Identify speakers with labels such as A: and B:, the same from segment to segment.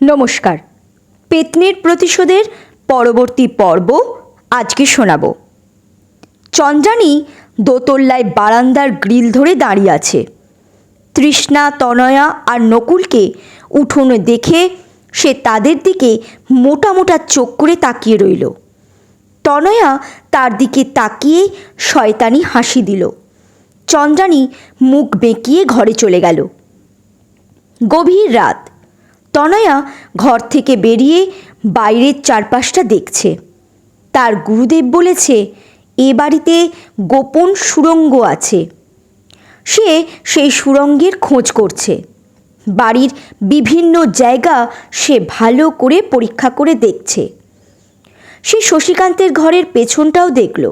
A: নমস্কার। পেতনির প্রতিশোধের পরবর্তী পর্ব আজকে শোনাব। চন্দ্রানী দোতলায় বারান্দার গ্রিল ধরে দাঁড়িয়ে আছে। তৃষ্ণা, তনয়া আর নকুলকে উঠোনে দেখে সে তাদের দিকে মোটা মোটা চোখ করে তাকিয়ে রইল। তনয়া তার দিকে তাকিয়ে শয়তানি হাসি দিল। চন্দ্রানী মুখ বেঁকিয়ে ঘরে চলে গেল। গভীর রাত। তনয়া ঘর থেকে বেরিয়ে বাইরের চারপাশটা দেখছে। তার গুরুদেব বলেছে এ বাড়িতে গোপন সুড়ঙ্গ আছে। সে সেই সুড়ঙ্গের খোঁজ করছে। বাড়ির বিভিন্ন জায়গা সে ভালো করে পরীক্ষা করে দেখছে। সে শশীকান্তের ঘরের পেছনটাও দেখল,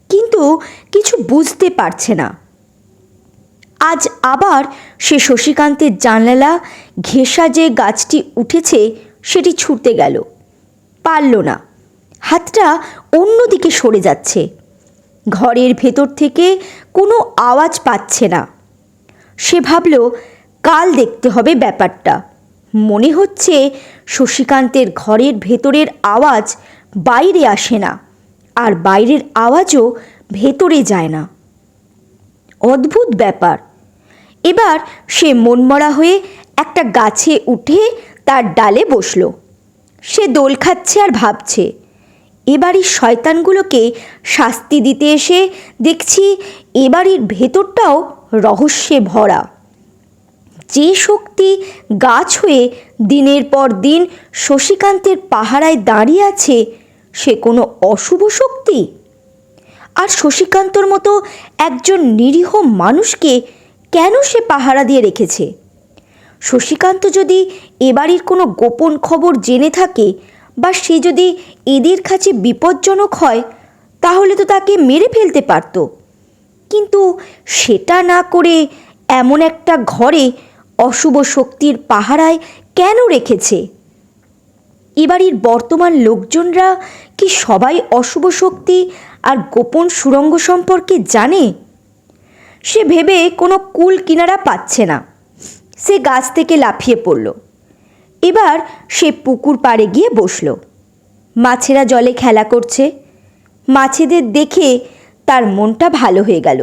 A: কিন্তু কিছু বুঝতে পারছে না। আজ আবার সে শশীকান্তের জানালা ঘেঁষা যে গাছটি উঠেছে সেটি ছুঁড়তে গেল, পারল না। হাতটা অন্যদিকে সরে যাচ্ছে। ঘরের ভেতর থেকে কোনো আওয়াজ পাচ্ছে না। সে ভাবল কাল দেখতে হবে ব্যাপারটা। মনে হচ্ছে শশীকান্তের ঘরের ভেতরের আওয়াজ বাইরে আসে না, আর বাইরের আওয়াজও ভেতরে যায় না। অদ্ভুত ব্যাপার। এবার সে মনমরা হয়ে একটা গাছে উঠে তার ডালে বসল। সে দোল খাচ্ছে আর ভাবছে, এবাড়ির শয়তানগুলোকে শাস্তি দিতে এসে দেখছি এবাড়ির ভেতরটাও রহস্যে ভরা। যে শক্তি গাছ হয়ে দিনের পর দিন শশীকান্তের পাহারায় দাঁড়িয়ে আছে, সে কোনো অশুভ শক্তি? আর শশীকান্তর মতো একজন নিরীহ মানুষকে কেন সে পাহারা দিয়ে রেখেছে? শশীকান্ত যদি এবাড়ির কোনো গোপন খবর জেনে থাকে, বা সে যদি এদের কাছে বিপজ্জনক হয়, তাহলে তো তাকে মেরে ফেলতে পারত। কিন্তু সেটা না করে এমন একটা ঘরে অশুভ শক্তির পাহারায় কেন রেখেছে? এবাড়ির বর্তমান লোকজনরা কি সবাই অশুভ শক্তি আর গোপন সুড়ঙ্গ সম্পর্কে জানে? সে ভেবে কোনো কুল কিনারা পাচ্ছে না। সে গাছ থেকে লাফিয়ে পড়ল। এবার সে পুকুর পাড়ে গিয়ে বসল। মাছেরা জলে খেলা করছে। মাছেদের দেখে তার মনটা ভালো হয়ে গেল।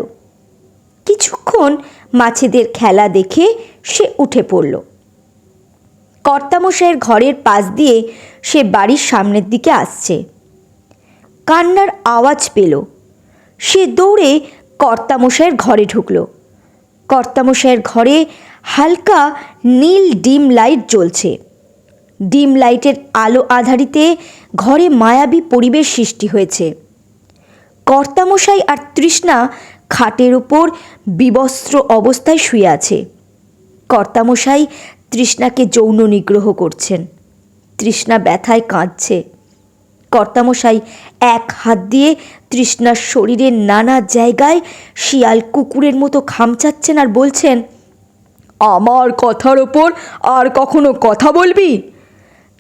A: কিছুক্ষণ মাছেদের খেলা দেখে সে উঠে পড়ল। কর্তামশাইয়ের ঘরের পাশ দিয়ে সে বাড়ির সামনের দিকে আসছে। কান্নার আওয়াজ পেল। সে দৌড়ে কর্তামশাইয়ের ঘরে ঢুকল। কর্তামশাইয়ের ঘরে হালকা নীল ডিম লাইট জ্বলছে। ডিম লাইটের আলো আধারিতে ঘরে মায়াবী পরিবেশ সৃষ্টি হয়েছে। কর্তামশাই আর তৃষ্ণা খাটের ওপর বিবস্ত্র অবস্থায় শুয়ে আছে। কর্তামশাই তৃষ্ণাকে যৌন নিগ্রহ করছেন। তৃষ্ণা ব্যথায় কাঁদছে। কর্তামশাই এক হাত দিয়ে তৃষ্ণার শরীরের নানা জায়গায় শিয়াল কুকুরের মতো খামচাচ্ছেন আর বলছেন, আমার কথার ওপর আর কখনো কথা বলবি?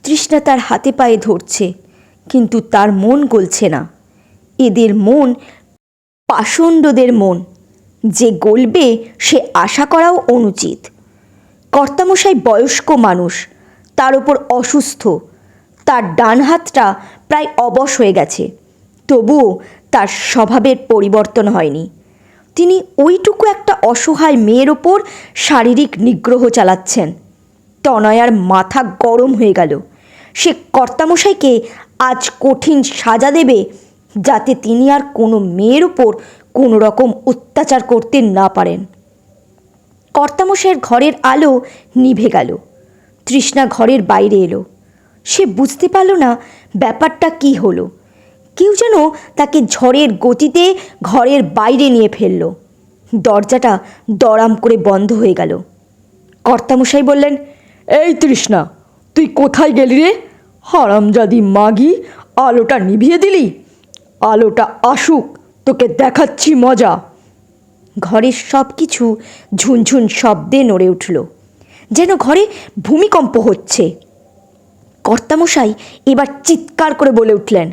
A: তৃষ্ণা তার হাতে পায়ে ধরছে, কিন্তু তার মন গলছে না। এদের মন পাষণ্ডদের মন, যে গলবে সে আশা করাও অনুচিত। কর্তামশাই বয়স্ক মানুষ, তার ওপর অসুস্থ। তার ডান হাতটা প্রায় অবশ হয়ে গেছে, তবুও তার স্বভাবের পরিবর্তন হয়নি। তিনি ওইটুকু একটা অসহায় মেয়ের ওপর শারীরিক নিগ্রহ চালাচ্ছেন। তনয়ার মাথা গরম হয়ে গেল। সে কর্তামশাইকে আজ কঠিন সাজা দেবে, যাতে তিনি আর কোনো মেয়ের ওপর কোনো রকম অত্যাচার করতে না পারেন। কর্তামশাইয়ের ঘরের আলো নিভে গেল। তৃষ্ণা ঘরের বাইরে এলো। সে বুঝতে পারল না ব্যাপারটা কি হলো। কেউ যেন তাকে ঝড়ের গতিতে ঘরের বাইরে নিয়ে ফেলল। দরজাটা দড়াম করে বন্ধ হয়ে গেল। কর্তামশাই বললেন, এই তৃষ্ণা, তুই কোথায় গেলি রে? হারামজাদি মাগি, আলোটা নিভিয়ে দিলি। আলোটা আসুক, তোকে দেখাচ্ছি মজা। ঘরের সব কিছু ঝুনঝুন শব্দে নড়ে উঠল, যেন ঘরে ভূমিকম্প হচ্ছে। কর্তামশাই এবার চিৎকার করে বলে উঠলেন,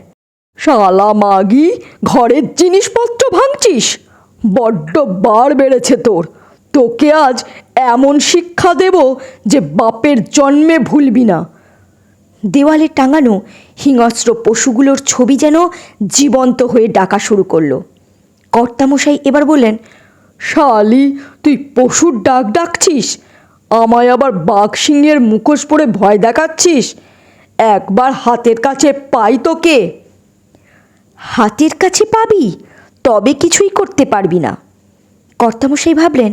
A: শালা মাগি, ঘরের জিনিসপত্র ভাঙছিস? বড্ড বার বেড়েছে তোর। তোকে আজ এমন শিক্ষা দেব যে বাপের জন্মে ভুলবি না। দেওয়ালে টাঙানো হিংস্র পশুগুলোর ছবি যেন জীবন্ত হয়ে ডাকা শুরু করলো। কর্তামশাই এবার বললেন, শালি, তুই পশুর ডাক ডাকছিস? আমায় আবার বাঘ সিংহের মুখোশ পরে ভয় দেখাচ্ছিস? একবার হাতের কাছে পাই তোকে। হাতের কাছে পাবি, তবে কিছুই করতে পারবি না। কর্তামশাই ভাবলেন,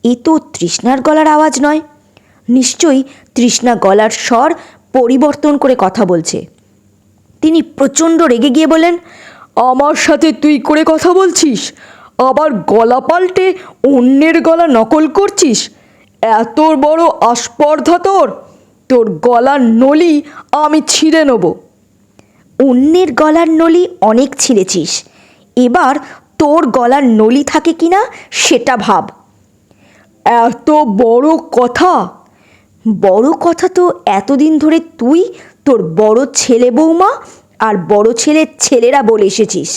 A: এ তো তৃষ্ণার গলার আওয়াজ নয়, নিশ্চয়ই তৃষ্ণা গলার স্বর পরিবর্তন করে কথা বলছে। তিনি প্রচণ্ড রেগে গিয়ে বলেন, আমার সাথে তুই করে কথা বলছিস? আবার গলা পাল্টে অন্যের গলা নকল করছিস? এত বড় আস্পর্ধা তোর! তোর গলার নলি আমি ছিঁড়ে নেব। অন্যের গলার নলি অনেক ছিঁড়েছিস, এবার তোর গলার নলি থাকে কিনা সেটা ভাব। এত বড় কথা? বড় কথা তো এতদিন ধরে তুই, তোর বড় ছেলে বৌমা আর বড় ছেলের ছেলেরা বলে এসেছিস।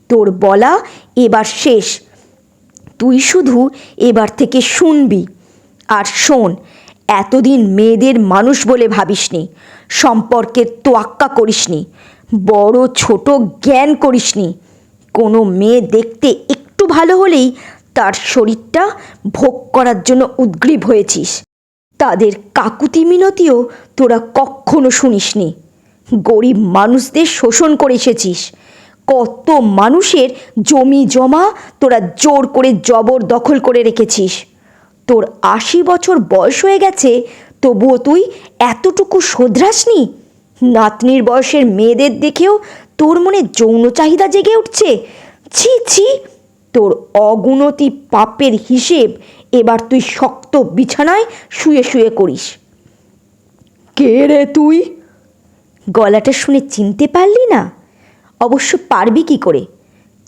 A: তোর বলা এবার শেষ। তুই শুধু এবার থেকে শুনবি। আর শোন, এতদিন মেয়েদের মানুষ বলে ভাবিসনি, সম্পর্কের তোয়াক্কা করিসনি, বড় ছোট জ্ঞান করিসনি। কোনো মেয়ে দেখতে একটু ভালো হলেই তার শরীরটা ভোগ করার জন্য উদ্গ্রীব হয়েছিস। তাদের কাকুতি মিনতিও তোরা কখনো শুনিসনি। গরিব মানুষদের শোষণ করে এসেছিস। কত মানুষের জমি জমা তোরা জোর করে জবরদখল করে রেখেছিস। তোর 80 বছর বয়স হয়ে গেছে, তবুও তুই এতটুকু শোধরাসনি? নাতনির বয়সের মেয়েদের দেখেও তোর মনে যৌন চাহিদা জেগে উঠছে? ছি ছি, তোর অগুণতি পাপের হিসেব এবার তুই শক্ত বিছানায় শুয়ে শুয়ে করিস। কে রে তুই? গলাটা শুনে চিনতে পারলি না? অবশ্য পারবি কি করে?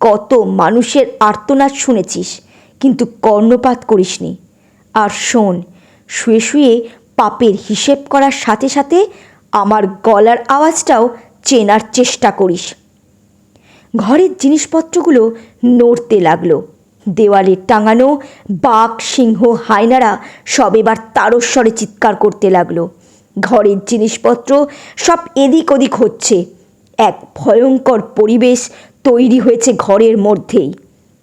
A: কত মানুষের আর্তনাদ শুনেছিস, কিন্তু কর্ণপাত করিসনি। আর শোন, শুয়ে শুয়ে পাপের হিসেব করার সাথে সাথে আমার গলার আওয়াজটাও চেনার চেষ্টা করিস। ঘরের জিনিসপত্রগুলো নড়তে লাগলো। দেওয়ালে টাঙানো বাঘ সিংহ হায়নারা সব এবার তারস্বরে চিৎকার করতে লাগলো। ঘরের জিনিসপত্র সব এদিক ওদিক হচ্ছে। এক ভয়ঙ্কর পরিবেশ তৈরি হয়েছে ঘরের মধ্যেই।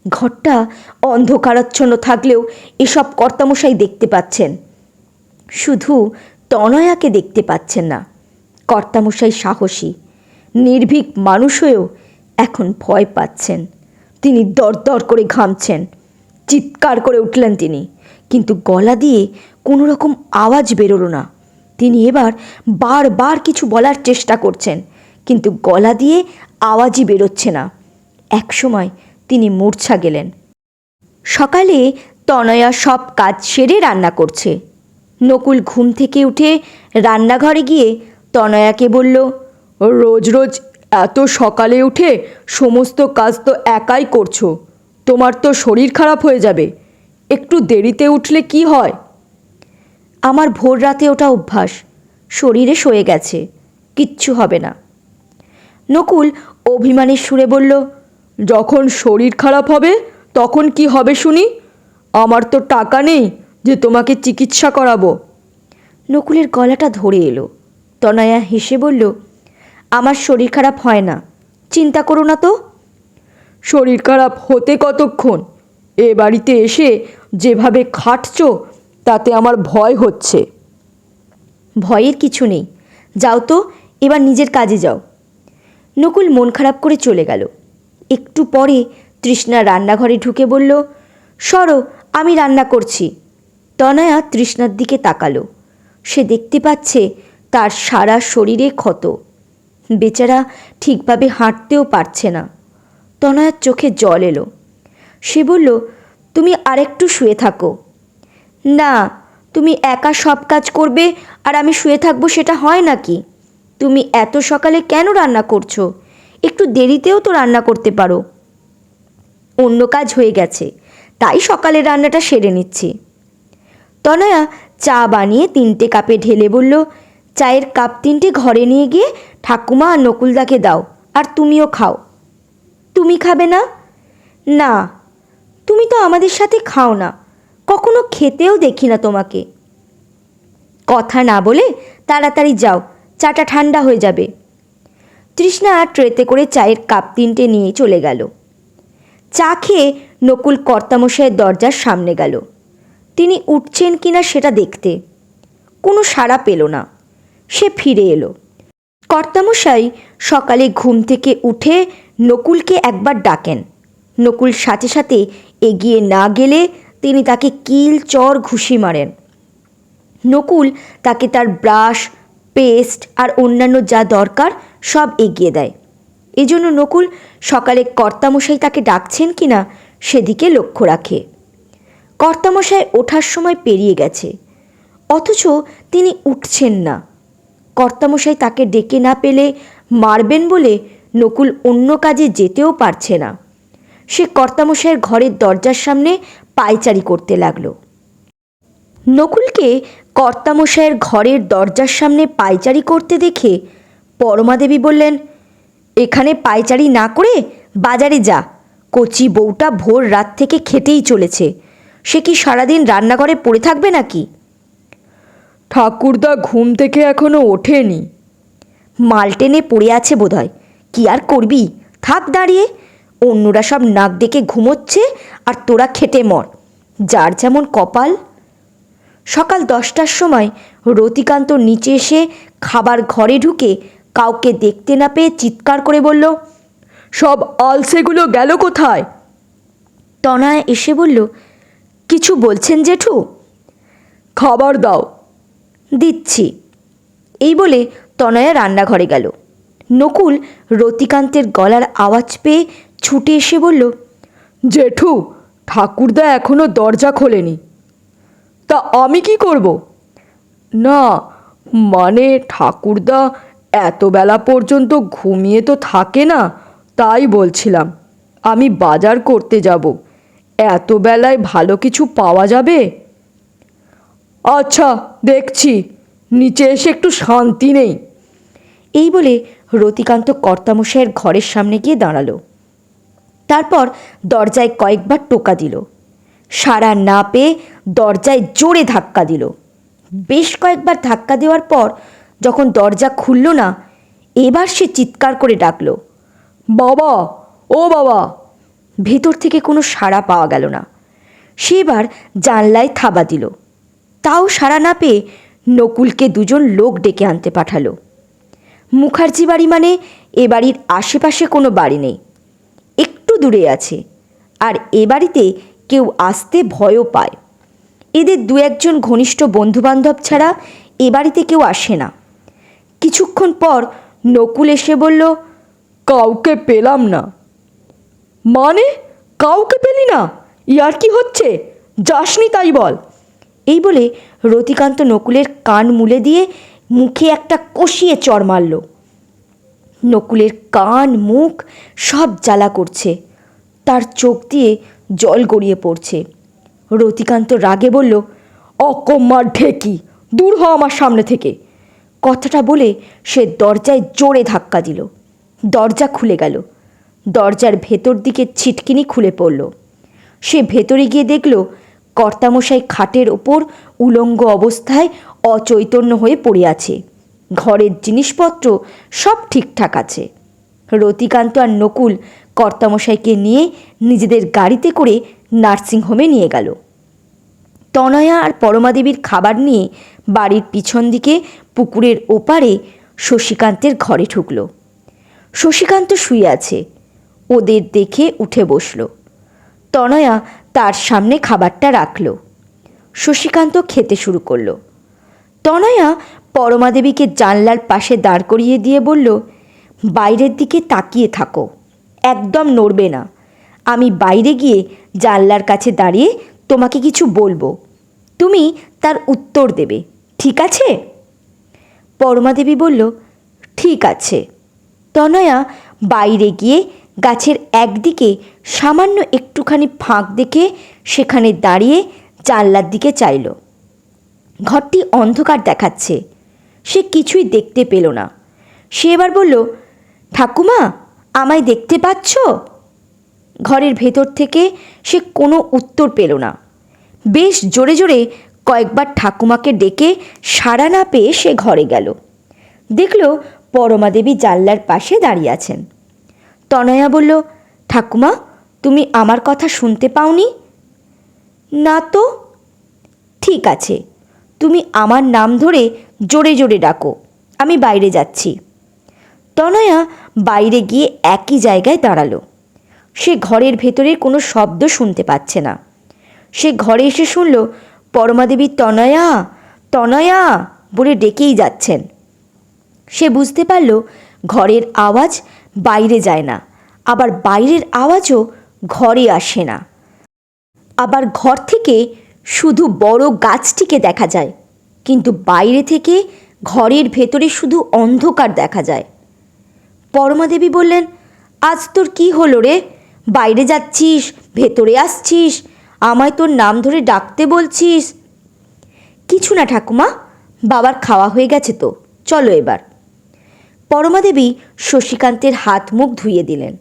A: ঘরটা অন্ধকারাচ্ছন্ন থাকলেও এসব কর্তামশাই দেখতে পাচ্ছেন, শুধু তনয়াকে দেখতে পাচ্ছেন না। কর্তামশাই সাহসী, নির্ভীক মানুষ হয়েও এখন ভয় পাচ্ছেন। তিনি দরদর করে ঘামছেন। চিৎকার করে উঠলেন তিনি, কিন্তু গলা দিয়ে কোনো রকম আওয়াজ বেরোলো না। তিনি এবার বারবার কিছু বলার চেষ্টা করছেন, কিন্তু গলা দিয়ে আওয়াজই বেরোচ্ছে না। একসময় তিনি মূর্ছা গেলেন। সকালে তনয়া সব কাজ সেরে রান্না করছে। নকুল ঘুম থেকে উঠে রান্নাঘরে গিয়ে তনয়াকে বলল, রোজ রোজ এত সকালে উঠে সমস্ত কাজ তো একাই করছো, তোমার তো শরীর খারাপ হয়ে যাবে। একটু দেরিতে উঠলে কি হয়? আমার ভোর রাতে ওটা অভ্যাস, শরীরে সয়ে গেছে, কিচ্ছু হবে না। নকুল অভিমানের সুরে বলল, যখন শরীর খারাপ হবে তখন কি হবে শুনি? আমার তো টাকা নেই যে তোমাকে চিকিৎসা করাবো। নকুলের গলাটা ধরে এলো। তনয়া হেসে বলল, আমার শরীর খারাপ হয় না, চিন্তা করো না তো। শরীর খারাপ হতে কতক্ষণ? এ বাড়িতে এসে যেভাবে খাটছ তাতে আমার ভয় হচ্ছে। ভয়ের কিছু নেই, যাও তো, এবার নিজের কাজে যাও। নকুল মন খারাপ করে চলে গেল। একটু পরে তৃষ্ণা রান্নাঘরে ঢুকে বলল, সরো, আমি রান্না করছি। তনয়া তৃষ্ণার দিকে তাকালো। সে দেখতে পাচ্ছে তার সারা শরীরে ক্ষত, বেচারা ঠিকভাবে হাঁটতেও পারছে না। তনয়ার চোখে জল এলো। সে বলল, তুমি আরেকটু শুয়ে থাকো। না, তুমি একা সব কাজ করবে আর আমি শুয়ে থাকবো, সেটা হয় নাকি? তুমি এত সকালে কেন রান্না করছো? একটু দেরিতেও তো রান্না করতে পারো। অন্য কাজ হয়ে গেছে, তাই সকালের রান্নাটা সেরে নিচ্ছি। তনয়া চা বানিয়ে 3টে কাপে ঢেলে বলল, চায়ের কাপ 3টে ঘরে নিয়ে গিয়ে ঠাকুমা আর নকুলদাকে দাও, আর তুমিও খাও। তুমি খাবে না? না, তুমি তো আমাদের সাথে খাও না, কখনো খেতেও দেখি না তোমাকে। কথা না বলে তাড়াতাড়ি যাও, চাটা ঠান্ডা হয়ে যাবে। তৃষ্ণা ট্রেতে করে চায়ের কাপ 3টে নিয়ে চলে গেল। চা খেয়ে নকুল কর্তামশাইয়ের দরজার সামনে গেল। তিনি উঠছেন কিনা সেটা দেখতে। কোনো সাড়া পেল না। সে ফিরে এলো। কর্তামশাই সকালে ঘুম থেকে উঠে নকুলকে একবার ডাকেন। নকুল সাথে সাথে এগিয়ে না গেলে তিনি তাকে কিল চর ঘুষি মারেন। নকুল তাকে তার ব্রাশ, পেস্ট আর অন্যান্য যা দরকার সব এগিয়ে দেয়। এজন্য নকুল সকালে কর্তামশাই তাকে ডাকছেন কিনা সেদিকে লক্ষ্য রাখে। কর্তামশাই ওঠার সময় পেরিয়ে গেছে, অথচ তিনি উঠছেন না। কর্তামশাই তাকে ডেকে না পেলে মারবেন বলে নকুল অন্য কাজে যেতেও পারছে না। সে কর্তামশাইয়ের ঘরের দরজার সামনে পায়চারি করতে লাগলো। নকুলকে কর্তামশাইয়ের ঘরের দরজার সামনে পায়চারি করতে দেখে পরমাদেবী বললেন, এখানে পায়চারি না করে বাজারে যা। কচি বউটা ভোর রাত থেকে খেতেই চলেছে, সে কি সারাদিন রান্নাঘরে পড়ে থাকবে নাকি?
B: ঠাকুরদা ঘুম থেকে এখনো ওঠেনি।
A: মাল টেনে পড়ে আছে বোধহয়। কি আর করবি, থাক দাঁড়িয়ে। অন্যরা সব নাক ডেকে ঘুমোচ্ছে আর তোরা খেটে মর, যার যেমন কপাল। সকাল 10টার সময় রতিকান্ত নিচে এসে খাবার ঘরে ঢুকে কাউকে দেখতে না পেয়ে চিৎকার করে বলল,
B: সব আলসেগুলো গেল কোথায়?
A: তনয়া এসে বলল, কিছু বলছেন জেঠু?
B: খাবার দাও।
A: দিচ্ছি। এই বলে তনয়া রান্নাঘরে গেল। নকুল রতিকান্তের গলার আওয়াজ পেয়ে ছুটে এসে বলল,
B: জেঠু, ঠাকুরদা এখনো দরজা খোলেনি। তা আমি কি করব? না, মানে ঠাকুরদা এত বেলা পর্যন্ত ঘুমিয়ে তো থাকে না, তাই বলছিলাম। আমি বাজার করতে যাব, এত বেলায় ভালো কিছু পাওয়া যাবে? আচ্ছা, দেখছি। নিচে এসে একটু শান্তি নেই।
A: এই বলে রতিকান্ত কর্তামশাইয়ের ঘরের সামনে গিয়ে দাঁড়ালো। তারপর দরজায় কয়েকবার টোকা দিল। সাড়া না পেয়ে দরজায় জোরে ধাক্কা দিল। বেশ কয়েকবার ধাক্কা দেওয়ার পর যখন দরজা খুলল না, এবার সে চিৎকার করে ডাকল,
B: বাবা, ও বাবা।
A: ভেতর থেকে কোনো সাড়া পাওয়া গেল না। সে এবার জানলায় থাবা দিল। তাও সাড়া না পেয়ে নকুলকে 2জন লোক ডেকে আনতে পাঠালো। মুখার্জি বাড়ি মানে এ বাড়ির আশেপাশে কোনো বাড়ি নেই, একটু দূরে আছে। আর এ বাড়িতে কেউ আসতে ভয়ও পায়। এদের 2-1জন ঘনিষ্ঠ বন্ধুবান্ধব ছাড়া এ বাড়িতে কেউ আসে না। কিছুক্ষণ পর নকুল এসে বলল,
B: কাউকে পেলাম না। মানে কাউকে পেলি না? ইয়ার কি হচ্ছে? যাসনি তাই বল।
A: এই বলে রতিকান্ত নকুলের কান মুলে দিয়ে মুখে একটা কষিয়ে চড় মারল। নকুলের কান মুখ সব জ্বালা করছে, তার চোখ দিয়ে জল গড়িয়ে পড়ছে। রতিকান্ত রাগে বলল,
B: অকম্মার ঢেকি, দূর হ আমার সামনে থেকে।
A: কথাটা বলে সে দরজায় জোরে ধাক্কা দিল। দরজা খুলে গেল। দরজার ভেতর দিকে ছিটকিনি খুলে পড়ল। সে ভেতরে গিয়ে দেখল কর্তামশাই খাটের ওপর উলঙ্গ অবস্থায় অচৈতন্য হয়ে পড়ে আছে। ঘরের জিনিসপত্র সব ঠিকঠাক আছে। রতিকান্ত আর নকুল কর্তামশাইকে নিয়ে নিজেদের গাড়িতে করে নার্সিংহোমে নিয়ে গেল। তনয়া আর পরমাদেবীর খাবার নিয়ে বাড়ির পিছন দিকে পুকুরের ওপারে শশীকান্তের ঘরে ঢুকল। শশীকান্ত শুয়ে আছে। ওদের দেখে উঠে বসল। তনয়া তার সামনে খাবারটা রাখল। শশীকান্ত খেতে শুরু করল। তনয়া পরমাদেবীকে জানলার পাশে দাঁড় করিয়ে দিয়ে বলল, বাইরের দিকে তাকিয়ে থাকো, একদম নড়বে না। আমি বাইরে গিয়ে জানলার কাছে দাঁড়িয়ে তোমাকে কিছু বলবো, তুমি তার উত্তর দেবে, ঠিক আছে? পরমাদেবী বলল, ঠিক আছে। তনয়া বাইরে গিয়ে গাছের একদিকে সামান্য একটুখানি ফাঁক দেখে সেখানে দাঁড়িয়ে জানলার দিকে চাইল। ঘরটি অন্ধকার দেখাচ্ছে, সে কিছুই দেখতে পেল না। সে এবার বলল, ঠাকুমা, আমায় দেখতে পাচ্ছ? ঘরের ভেতর থেকে সে কোনো উত্তর পেল না। বেশ জোরে জোরে কয়েকবার ঠাকুমাকে ডেকে সাড়া না পেয়ে সে ঘরে গেল। দেখল পরমা দেবী জানলার পাশে দাঁড়িয়ে আছেন। তনয়া বলল, ঠাকুমা, তুমি আমার কথা শুনতে পাওনি? না তো। ঠিক আছে, তুমি আমার নাম ধরে জোরে জোরে ডাকো, আমি বাইরে যাচ্ছি। তনয়া বাইরে গিয়ে একই জায়গায় দাঁড়ালো। সে ঘরের ভেতরে কোনো শব্দ শুনতে পাচ্ছে না। সে ঘরে এসে শুনল পরমা দেবী তনয়া তনয়া বলে ডেকেই যাচ্ছেন। সে বুঝতে পারল ঘরের আওয়াজ বাইরে যায় না, আবার বাইরের আওয়াজও ঘরে আসে না। আবার ঘর থেকে শুধু বড় গাছটিকে দেখা যায়, কিন্তু বাইরে থেকে ঘরের ভেতরে শুধু অন্ধকার দেখা যায়। পরমা দেবী বললেন, আজ তোর কি হলো রে? বাইরে যাচ্ছিস, ভেতরে আসছিস, আমায় তোর নাম ধরে ডাকতে বলছিস। কিছু না ঠাকুমা, বাবার খাওয়া হয়ে গেছে তো, চলো এবার। পরমা দেবী শশীকান্তের হাত মুখ ধুইয়ে দিলেন।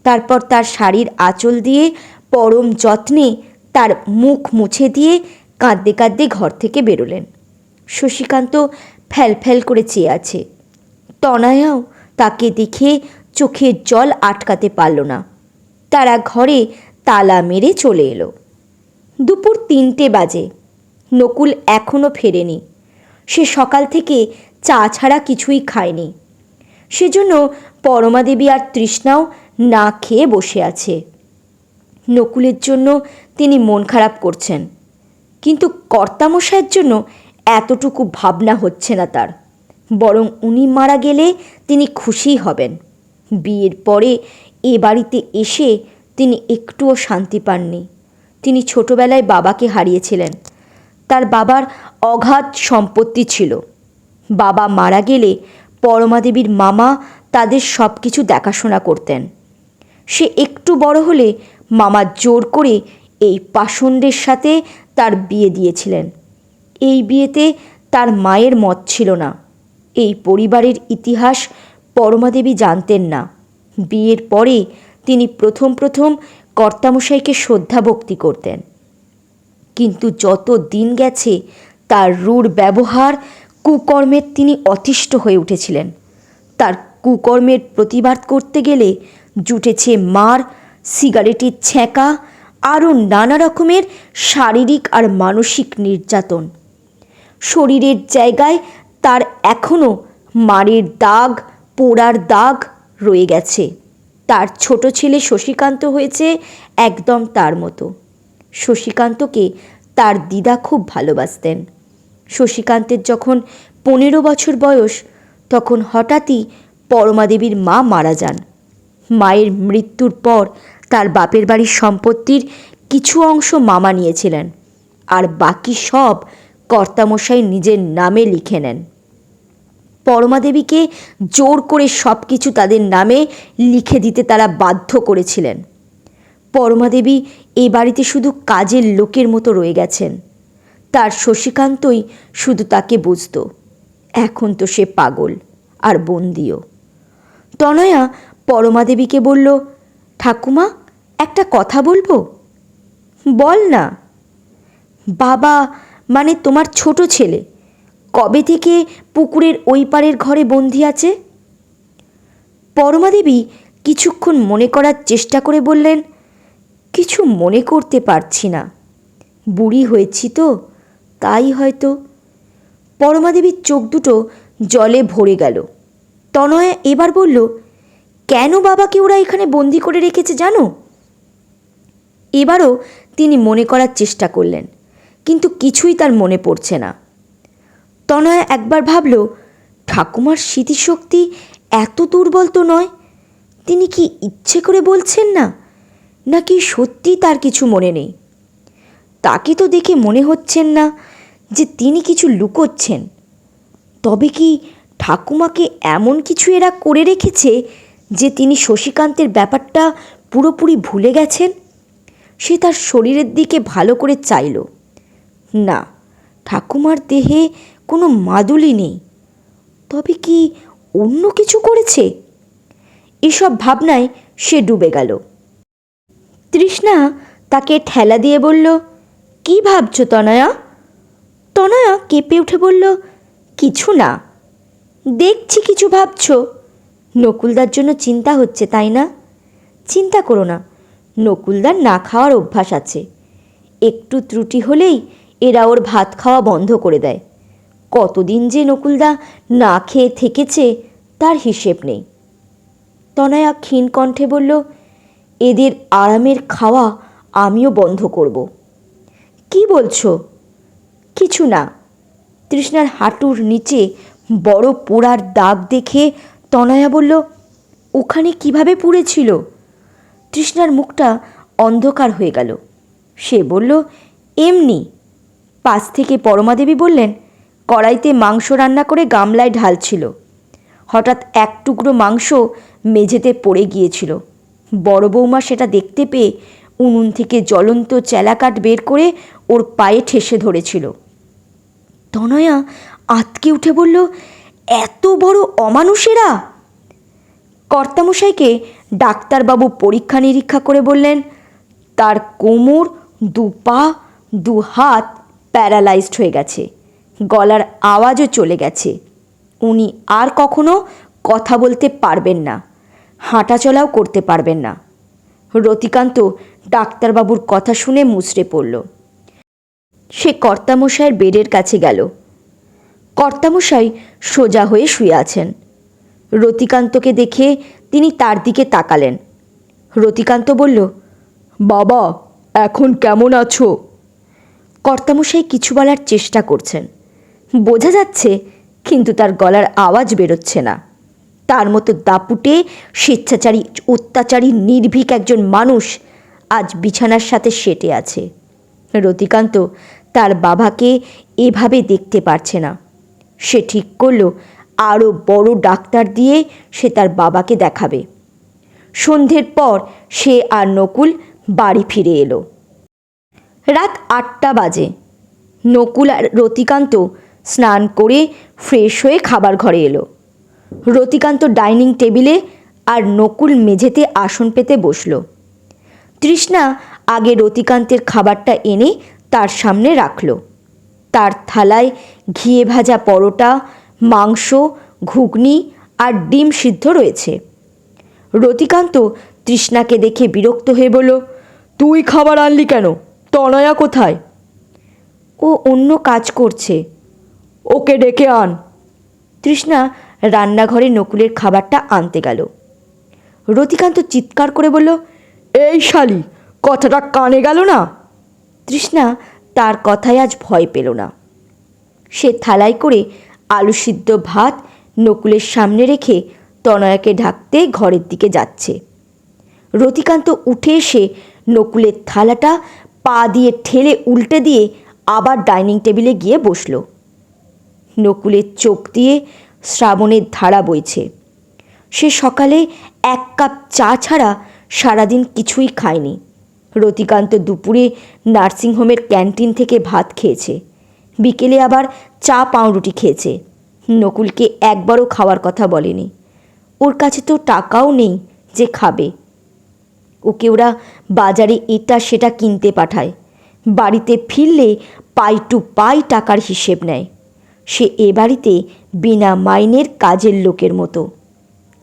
A: তারপর তার শাড়ির আঁচল দিয়ে পরম যত্নে তার মুখ মুছে দিয়ে কাঁদতে কাঁদতে ঘর থেকে বেরোলেন। শশীকান্ত ফ্যাল ফ্যাল করে চেয়ে আছে। তনয়াও তাকে দেখে চোখের জল আটকাতে পারল না। তারা ঘরে তালা মেরে চলে এলো। দুপুর 3টে বাজে। নকুল এখনও ফেরেনি। সে সকাল থেকে চা ছাড়া কিছুই খায়নি। সেজন্য পরমা দেবী আর তৃষ্ণাও না খেয়ে বসে আছে। নকুলের জন্য তিনি মন খারাপ করছেন, কিন্তু কর্তামশাইয়ের জন্য এতটুকু ভাবনা হচ্ছে না তার। বরং উনি মারা গেলে তিনি খুশিই হবেন। বিয়ের পরে এ বাড়িতে এসে তিনি একটুও শান্তি পাননি। তিনি ছোটবেলায় বাবাকে হারিয়েছিলেন। তার বাবার অগাধ সম্পত্তি ছিল। বাবা মারা গেলে পরমা দেবীর মামা তাদের সব কিছু দেখাশোনা করতেন। সে একটু বড় হলে মামা জোর করে এই পাষণ্ডের সাথে তার বিয়ে দিয়েছিলেন। এই বিয়েতে তার মায়ের মত ছিল না। এই পরিবারের ইতিহাস পরমা দেবী জানতেন না। বিয়ের পরে তিনি প্রথম প্রথম কর্তামশাইকে শ্রদ্ধা ভক্তি করতেন, কিন্তু যত দিন গেছে তার রূঢ় ব্যবহার, কুকর্মের তিনি অতিষ্ঠ হয়ে উঠেছিলেন। তার কুকর্মের প্রতিবাদ করতে গেলে জুটেছে মার, সিগারেটের ছ্যাঁকা, আরও নানা রকমের শারীরিক আর মানসিক নির্যাতন। শরীরের জায়গায় তার এখনও মারের দাগ, পোড়ার দাগ রয়ে গেছে। তার ছোট ছেলে শশীকান্ত হয়েছে একদম তার মতো। শশীকান্তকে তার দিদা খুব ভালোবাসতেন। শশীকান্তের যখন 15 বছর বয়স, তখন হঠাৎই পরমা দেবীর মা মারা যান। মায়ের মৃত্যুর পর তার বাপের বাড়ির সম্পত্তির কিছু অংশ মামা নিয়েছিলেন, আর বাকি সব কর্তামশাই নিজের নামে লিখে নেন। পরমা দেবীকে জোর করে সব কিছু তাদের নামে লিখে দিতে তারা বাধ্য করেছিলেন। পরমা দেবী এ বাড়িতে শুধু কাজের লোকের মতো রয়ে গেছেন। তার শশীকান্তই শুধু তাকে বুঝত। এখন তো সে পাগল আর বন্দিও। তনয়া পরমা দেবীকে বলল, ঠাকুমা, একটা কথা বলবো। বল না। বাবা, মানে তোমার ছোট ছেলে, কবে থেকে পুকুরের ওই পারের ঘরে বন্দি আছে? পরমা দেবী কিছুক্ষণ মনে করার চেষ্টা করে বললেন, কিছু মনে করতে পারছি না, বুড়ি হয়েছি তো, তাই হয়তো। পরমা দেবীর চোখ দুটো জলে ভরে গেল। তনয়া এবার বলল, কেন বাবাকে ওরা এখানে বন্দি করে রেখেছে জানো? এবারও তিনি মনে করার চেষ্টা করলেন, কিন্তু কিছুই তার মনে পড়ছে না। তনয়া একবার ভাবল, ঠাকুমার স্মৃতিশক্তি এত দুর্বল তো নয়। তিনি কি ইচ্ছে করে বলছেন না, নাকি সত্যি তার কিছু মনে নেই? তাকে তো দেখে মনে হচ্ছেন না যে তিনি কিছু লুকোচ্ছেন। তবে কি ঠাকুমাকে এমন কিছু এরা করে রেখেছে যে তিনি শশীকান্তের ব্যাপারটা পুরোপুরি ভুলে গেছেন? সে তার শরীরের দিকে ভালো করে চাইল। না, ঠাকুমার দেহে কোনো মাদুলি নেই। তবে কি অন্য কিছু করেছে? এসব ভাবনায় সে ডুবে গেল। তৃষ্ণা তাকে ঠেলা দিয়ে বলল, কি ভাবছো তনয়া? তনয়া কেঁপে উঠে বলল, কিছু না। দেখছি কিছু ভাবছো। নকুলদার জন্য চিন্তা হচ্ছে, তাই না? চিন্তা করো না, নকুলদার না খাওয়ার অভ্যাস আছে। একটু ত্রুটি হলেই এরা ওর ভাত খাওয়া বন্ধ করে দেয়। কতদিন যে নকুলদা না খেয়ে থেকেছে তার হিসেব নেই। তনয়া ক্ষীণ কণ্ঠে বলল, এদের আরামের খাওয়া আমিও বন্ধ করব। কি বলছো? কিছু না। তৃষ্ণার হাঁটুর নিচে বড় পোড়ার দাগ দেখে তনয়া বলল, ওখানে কিভাবে পুড়েছিল? তৃষ্ণার মুখটা অন্ধকার হয়ে গেল। সে বলল, এমনি। পাশ থেকে পরমাদেবী বললেন, কড়াইতে মাংস রান্না করে গামলায় ঢালছিল। হঠাৎ এক টুকরো মাংস মেঝেতে পড়ে গিয়েছিল। বড় বৌমা সেটা দেখতে পেয়ে উনুন থেকে জ্বলন্ত চেলাকাঠ বের করে ওর পায়ে ঠেসে ধরেছিল। তনয়া আঁতকে উঠে বলল, এত বড় অমানুষেরা! কর্তামশাইকে ডাক্তারবাবু পরীক্ষা নিরীক্ষা করে বললেন, তার কোমর, দু পা, দু হাত প্যারালাইজড হয়ে গেছে, গলার আওয়াজও চলে গেছে। উনি আর কখনো কথা বলতে পারবেন না, হাঁটাচলাও করতে পারবেন না। রতিকান্ত ডাক্তারবাবুর কথা শুনে মুচড়ে পড়ল। সে কর্তামশাইয়ের বেডের কাছে গেল। কর্তামশাই সোজা হয়ে শুয়ে আছেন। রতিকান্তকে দেখে তিনি তার দিকে তাকালেন। রতিকান্ত বলল, বাবা, এখন কেমন আছো? কর্তামশাই কিছু বলার চেষ্টা করছেন, বোঝা যাচ্ছে, কিন্তু তার গলার আওয়াজ বেরোচ্ছে না। তার মতো দাপুটে, স্বেচ্ছাচারী, অত্যাচারী, নির্ভীক একজন মানুষ আজ বিছানার সাথে সেটে আছে। রতিকান্ত তার বাবাকে এভাবে দেখতে পারছে না। সে ঠিক করল, আরও বড় ডাক্তার দিয়ে সে তার বাবাকে দেখাবে। সন্ধ্যের পর সে আর নকুল বাড়ি ফিরে এলো। রাত 8টা বাজে। নকুল আর রতিকান্ত স্নান করে ফ্রেশ হয়ে খাবার ঘরে এলো। রতিকান্ত ডাইনিং টেবিলে আর নকুল মেঝেতে আসন পেতে বসল। তৃষ্ণা আগে রতিকান্তের খাবারটা এনে তার সামনে রাখল। তার থালায় ঘিয়ে ভাজা পরোটা, মাংস, ঘুগনি আর ডিম সিদ্ধ রয়েছে। রতিকান্ত তৃষ্ণাকে দেখে বিরক্ত হয়ে বলল, তুই খাবার আনলি কেন? তনয়া কোথায়? ও অন্য কাজ করছে। ওকে ডেকে আন। তৃষ্ণা রান্নাঘরে নকুলের খাবারটা আনতে গেল। রতিকান্ত চিৎকার করে বলল, এই শালি, কথাটা কানে গেল না? তৃষ্ণা তার কথায় আজ ভয় পেল না। সে থালায় করে আলু সিদ্ধ ভাত নকুলের সামনে রেখে তনয়াকে ঢাকতে ঘরের দিকে যাচ্ছে। রতিকান্ত উঠে এসে নকুলের থালাটা পা দিয়ে ঠেলে উল্টে দিয়ে আবার ডাইনিং টেবিলে গিয়ে বসল। নকুলের চোখ দিয়ে শ্রাবণের ধারা বইছে। সে সকালে 1 কাপ চা ছাড়া সারাদিন কিছুই খায়নি। রতিকান্ত দুপুরে নার্সিংহোমের ক্যান্টিন থেকে ভাত খেয়েছে, বিকেলে আবার চা পাউরুটি খেয়েছে। নকুলকে একবারও খাওয়ার কথা বলেনি। ওর কাছে তো টাকাও নেই যে খাবে। ওকে ওরা বাজারে এটা সেটা কিনতে পাঠায়, বাড়িতে ফিরলে পাই টু পাই টাকার হিসেব নেয়। সে এ বাড়িতে বিনা মাইনের কাজের লোকের মতো।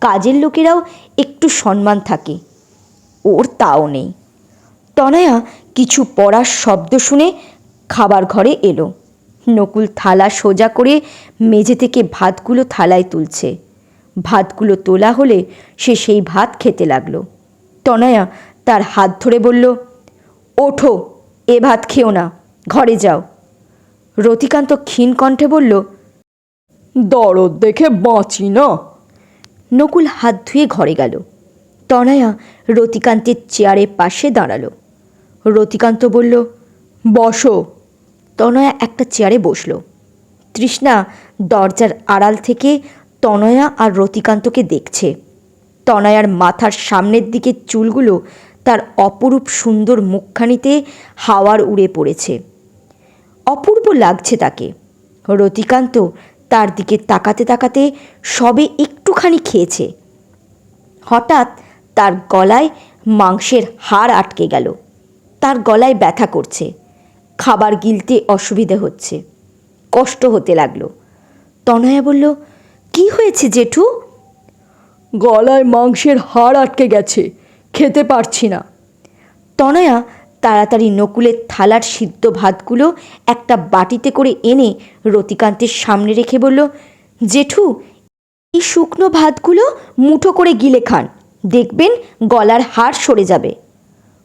A: কাজের লোকেরাও একটু সম্মান থাকে, ওর তাও নেই। তনয়া কিছু পড়ার শব্দ শুনে খাবার ঘরে এলো। নকুল থালা সোজা করে মেঝে থেকে ভাতগুলো থালায় তুলছে। ভাতগুলো তোলা হলে সে সেই ভাত খেতে লাগলো। তনয়া তার হাত ধরে বলল, ওঠো, এ ভাত খেও না, ঘরে যাও। রতিকান্ত ক্ষীণ কণ্ঠে বলল, দরদ দেখে বাঁচি না। নকুল হাত ধুয়ে ঘরে গেল। তনয়া রতিকান্তের চেয়ারের পাশে দাঁড়ালো। রতিকান্ত বলল, বসো। তনয়া একটা চেয়ারে বসল। তৃষ্ণা দরজার আড়াল থেকে তনয়া আর রতিকান্তকে দেখছে। তনয়ার মাথার সামনের দিকের চুলগুলো তার অপরূপ সুন্দর মুখখানিতে হাওয়ার উড়ে পড়েছে। অপূর্ব লাগছে তাকে। রতিকান্ত তার দিকে তাকাতে তাকাতে সবে একটুখানি খেয়েছে। হঠাৎ তার গলায় মাংসের হাড় আটকে গেল। তার গলায় ব্যথা করছে, খাবার গিলতে অসুবিধে হচ্ছে, কষ্ট হতে লাগলো। তনয়া বলল, কি হয়েছে জেঠু?
B: গলায় মাংসের হাড় আটকে গেছে, খেতে পারছি না।
A: তনয়া তাড়াতাড়ি নকুলের থালার সিদ্ধ ভাতগুলো একটা বাটিতে করে এনে রতিকান্তের সামনে রেখে বলল, জেঠু, এই শুকনো ভাতগুলো মুঠো করে গিলে খান, দেখবেন গলার হাড় সরে যাবে।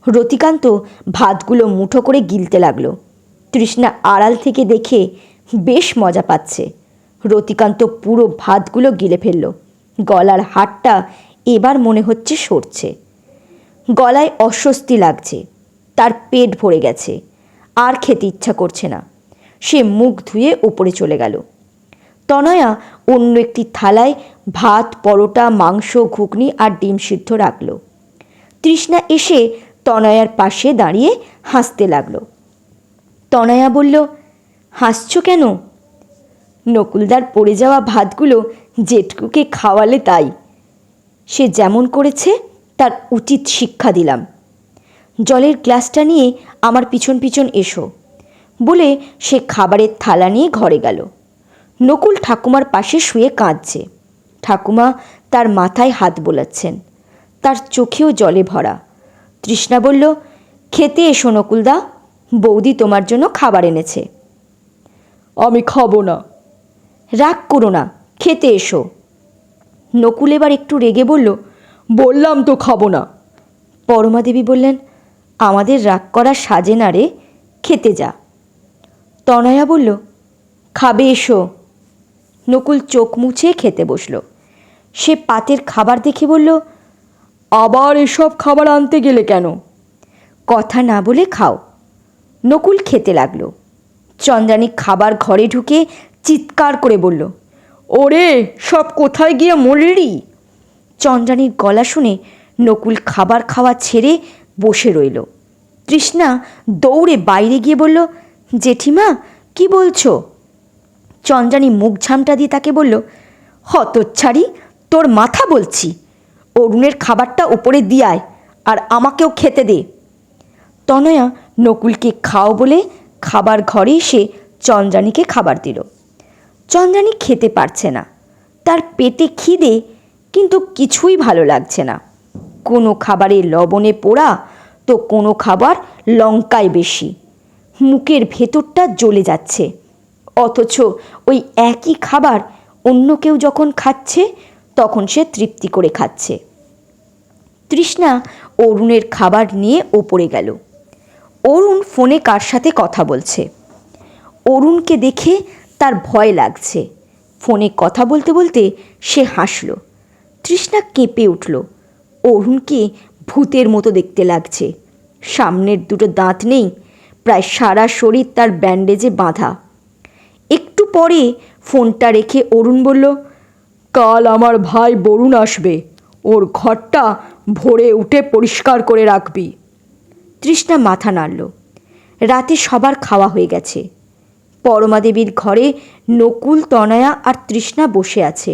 A: রতিকান্ত ভাতগুলো মুঠো করে গিলতে লাগলো। তৃষ্ণা আড়াল থেকে দেখে বেশ মজা পাচ্ছে। রতিকান্ত পুরো ভাতগুলো গিলে ফেলল। গলার হাড়টা এবার মনে হচ্ছে সরছে। গলায় অস্বস্তি লাগছে, তার পেট ভরে গেছে, আর খেতে ইচ্ছা করছে না। সে মুখ ধুয়ে উপরে চলে গেল। তনয়া অন্য একটি থালায় ভাত, পরোটা, মাংস, ঘুগনি আর ডিম সিদ্ধ রাখল। তৃষ্ণা এসে তনয়ার পাশে দাঁড়িয়ে হাসতে লাগলো। তনয়া বলল, হাসছো কেন? নকুলদার পড়ে যাওয়া ভাতগুলো জেঠুকে খাওয়ালে তাই। সে যেমন করেছে তার উচিত শিক্ষা দিলাম। জলের গ্লাসটা নিয়ে আমার পিছন পিছন এসো বলে সে খাবারের থালা নিয়ে ঘরে গেল। নকুল ঠাকুমার পাশে শুয়ে কাঁদছে। ঠাকুমা তার মাথায় হাত বোলাচ্ছেন, তার চোখেও জলে ভরা। তৃষ্ণা বলল, খেতে এসো নকুলদা, বৌদি তোমার জন্য খাবার এনেছে।
B: আমি খাবো না।
A: রাগ করো না, খেতে এসো। নকুল এবার একটু রেগে বলল,
B: বললাম তো খাবো না।
A: পরমাদেবী বললেন, আমাদের রাগ করা সাজে না রে, খেতে যা। তনয়া বলল, খাবে এসো। নকুল চোখ মুছে খেতে বসল। সে পাতের খাবার দেখে বলল,
B: আবার এসব খাবার আনতে গেলে কেন?
A: কথা না বলে খাও। নকুল খেতে লাগলো। চন্দ্রানী খাবার ঘরে ঢুকে চিৎকার করে বলল,
B: ওরে, সব কোথায় গিয়ে মরলি?
A: চন্দ্রানীর গলা শুনে নকুল খাবার খাওয়া ছেড়ে বসে রইল। তৃষ্ণা দৌড়ে বাইরে গিয়ে বলল, জেঠিমা কি বলছো? চন্দ্রানী মুখ ঝামটা দিয়ে তাকে বলল, হতচ্ছাড়ি, তোর মাথা বলছি। অরুণের খাবারটা উপরে দিয়ায় আর আমাকেও খেতে দে। তনয়া নকুলকে খাও বলে খাবার ঘরে এসে চন্দ্রানীকে খাবার দিল। চন্দ্রানী খেতে পারছে না, তার পেটে খিদে, কিন্তু কিছুই ভালো লাগছে না। কোনো খাবারে লবণে পোড়া তো কোনো খাবার লঙ্কায় বেশি। মুখের ভেতরটা জ্বলে যাচ্ছে, অথচ ওই একই খাবার অন্য কেউ যখন খাচ্ছে তখন সে তৃপ্তি করে খাচ্ছে। তৃষ্ণা অরুণের খাবার নিয়ে ওপরে গেল। অরুণ ফোনে কার সাথে কথা বলছে। অরুণকে দেখে তার ভয় লাগছে। ফোনে কথা বলতে বলতে সে হাসল। তৃষ্ণা কেঁপে উঠল। অরুণকে ভূতের মতো দেখতে লাগছে। সামনের দুটো দাঁত নেই, প্রায় সারা শরীর তার ব্যান্ডেজে বাঁধা। একটু পরে ফোনটা রেখে অরুণ বলল,
B: কাল আমার ভাই বরুণ আসবে, ওর ঘরটা ভোরে উঠে পরিষ্কার করে রাখবি।
A: তৃষ্ণা মাথা নাড়ল। রাতে সবার খাওয়া হয়ে গেছে। পরমাদেবীর ঘরে নকুল, তনয়া আর তৃষ্ণা বসে আছে।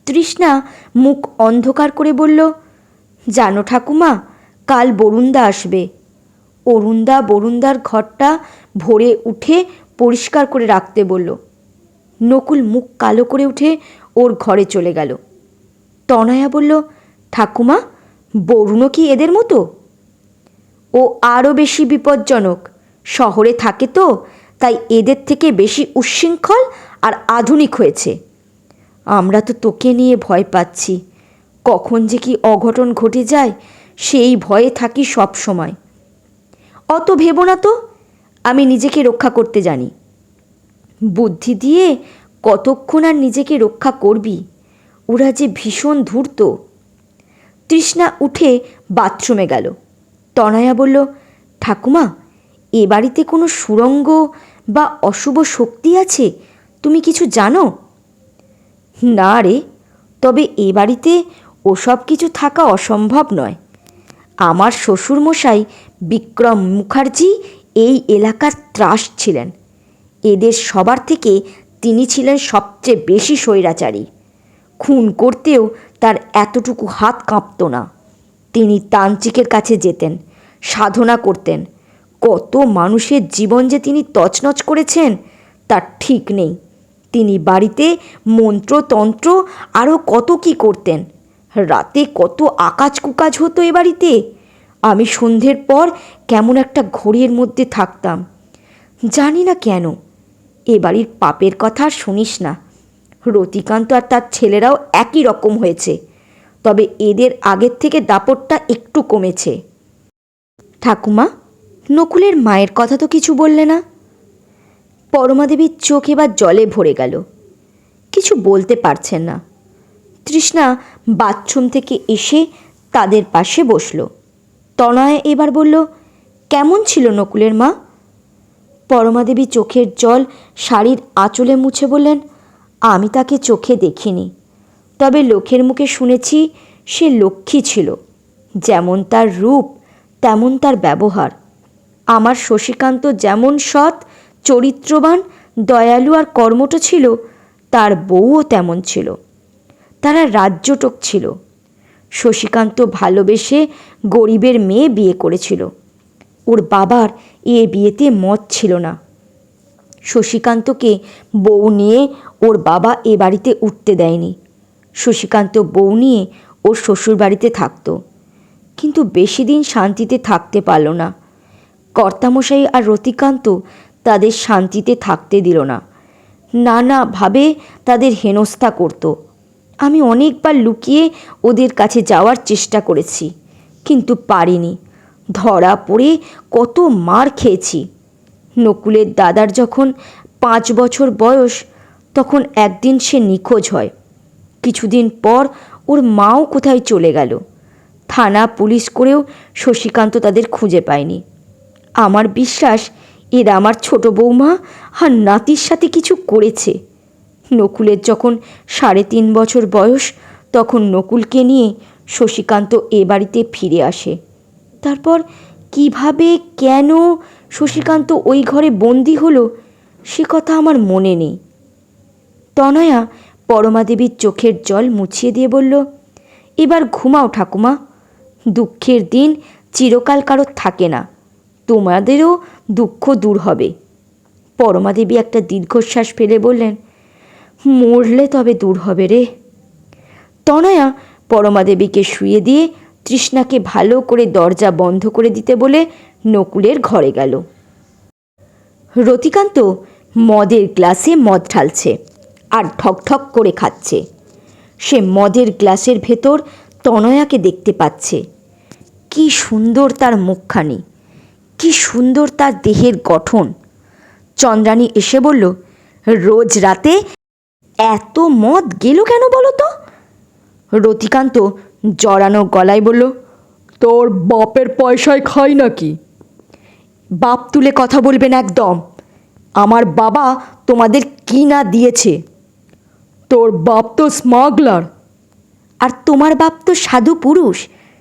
A: তৃষ্ণা মুখ অন্ধকার করে বলল, জানো ঠাকুমা, কাল বরুণদা আসবে। বরুণদার ঘরটা ভোরে উঠে পরিষ্কার করে রাখতে বলল। নকুল মুখ কালো করে উঠে ওর ঘরে চলে গেল। তনয়া বলল, ঠাকুমা, বরুণও কি এদের মতো? ও আরও বেশি বিপজ্জনক। শহরে থাকে তো, তাই এদের থেকে বেশি উচ্ছৃঙ্খল আর আধুনিক হয়েছে। আমরা তো তোকে নিয়ে ভয় পাচ্ছি, কখন যে কি অঘটন ঘটে যায় সেই ভয়ে থাকি সব সময়। অত ভেবো না তো, আমি নিজেকে রক্ষা করতে জানি। বুদ্ধি দিয়ে কতক্ষণ আর নিজেকে রক্ষা করবি? ওরা যে ভীষণ ধূর্ত। তৃষ্ণা উঠে বাথরুমে গেল। তনয়া বলল, ঠাকুমা, এ বাড়িতে কোনো সুরঙ্গ বা অশুভ শক্তি আছে, তুমি কিছু জানো? না রে, তবে এ বাড়িতে ওসব কিছু থাকা অসম্ভব নয়। আমার শ্বশুরমশাই বিক্রম মুখার্জি এই এলাকার ত্রাস ছিলেন। এদের সবার থেকে তিনি ছিলেন সবচেয়ে বেশি স্বৈরাচারী। খুন করতেও তার এতটুকু হাত কাঁপত না। তিনি তান্ত্রিকের কাছে যেতেন, সাধনা করতেন। কত মানুষের জীবন যে তিনি তছনছ করেছেন তার ঠিক নেই। তিনি বাড়িতে মন্ত্রতন্ত্র আরও কত কি করতেন। রাতে কত আকাজ কুকাজ হতো এ বাড়িতে। আমি সন্ধ্যের পর কেমন একটা ঘড়ির মধ্যে থাকতাম। জানি না কেন। এ বাড়ির পাপের কথা আর শুনিস না। রতিকান্ত আর তার ছেলেরাও একই রকম হয়েছে, তবে এদের আগের থেকে দাপটটা একটু কমেছে। ঠাকুমা, নকুলের মায়ের কথা তো কিছু বললে না। পরমাদেবীর চোখ এবার জলে ভরে গেল। কিছু বলতে পারছেন না। তৃষ্ণা বাথরুম থেকে এসে তাদের পাশে বসল। তনয়া এবার বলল, কেমন ছিল নকুলের মা? পরমাদেবী চোখের জল শাড়ির আঁচলে মুছে বললেন, আমি তাকে চোখে দেখিনি, তবে লোকের মুখে শুনেছি সে লক্ষ্মী ছিল। যেমন তার রূপ তেমন তার ব্যবহার। আমার শশীকান্ত যেমন সৎ, চরিত্রবান, দয়ালু আর কর্মঠ ছিল, তার বউও তেমন ছিল। তারা রাজ্যটক ছিল। শশীকান্ত ভালোবেসে গরিবের মেয়ে বিয়ে করেছিল। ওর বাবার এ বিয়েতে মত ছিল না। শশীকান্তকে বউ নিয়ে ওর বাবা এ বাড়িতে উঠতে দেয়নি। শশীকান্ত বউ নিয়ে ওর শ্বশুর বাড়িতে থাকতো, কিন্তু বেশি দিন শান্তিতে থাকতে পারল না। কর্তামশাই আর রতিকান্ত তাদের শান্তিতে থাকতে দিল না। নানাভাবে তাদের হেনস্থা করত। আমি অনেকবার লুকিয়ে ওদের কাছে যাওয়ার চেষ্টা করেছি, কিন্তু পারিনি। ধরা পড়ে কত মার খেয়েছি। নকুলের দাদার যখন 5 বছর বয়স, তখন একদিন সে নিখোঁজ হয়। কিছুদিন পর ওর মাও কোথায় চলে গেল। থানা পুলিশ করেও শশীকান্ত তাদের খুঁজে পায়নি। আমার বিশ্বাস এরা আমার ছোট বৌমা আর নাতির সাথে কিছু করেছে। নকুলের যখন 3.5 বছর বয়স, তখন নকুলকে নিয়ে শশীকান্ত এ বাড়িতে ফিরে আসে। তারপর কিভাবে কেন শশীকান্ত ওই ঘরে বন্দি হলো সে কথা আমার মনে নেই। তনয়া পরমাদেবীর চোখের জল মুছিয়ে দিয়ে বলল, এবার ঘুমাও ঠাকুমা। দুঃখের দিন চিরকাল কারোর থাকে না, তোমাদেরও দুঃখ দূর হবে। পরমাদেবী একটা দীর্ঘশ্বাস ফেলে বললেন, মরলে তবে দূর হবে রে। তনয়া পরমাদেবীকে শুয়ে দিয়ে তৃষ্ণাকে ভালো করে দরজা বন্ধ করে দিতে বলে নকুলের ঘরে গেল। রতিকান্ত মদের গ্লাসে মদ ঢালছে আর ঠকঠক করে খাচ্ছে। সে মদের গ্লাসের ভেতর তনয়াকে দেখতে পাচ্ছে। কি সুন্দর তার মুখখানি, কি সুন্দর তার দেহের গঠন। চন্দ্রানী এসে বলল, রোজ রাতে এত মদ গেল কেন বলো তো? রতিকান্ত জড়ানো গলায় বলল,
B: তোর বাপের পয়সায় খাই নাকি?
A: বাপ তুলে কথা বলবেন একদম। আমার বাবা তোমাদের কি না দিয়েছে।
B: তোর বাপ তো স্মাগলার।
A: আর তোমার বাপ তো সাধু পুরুষ,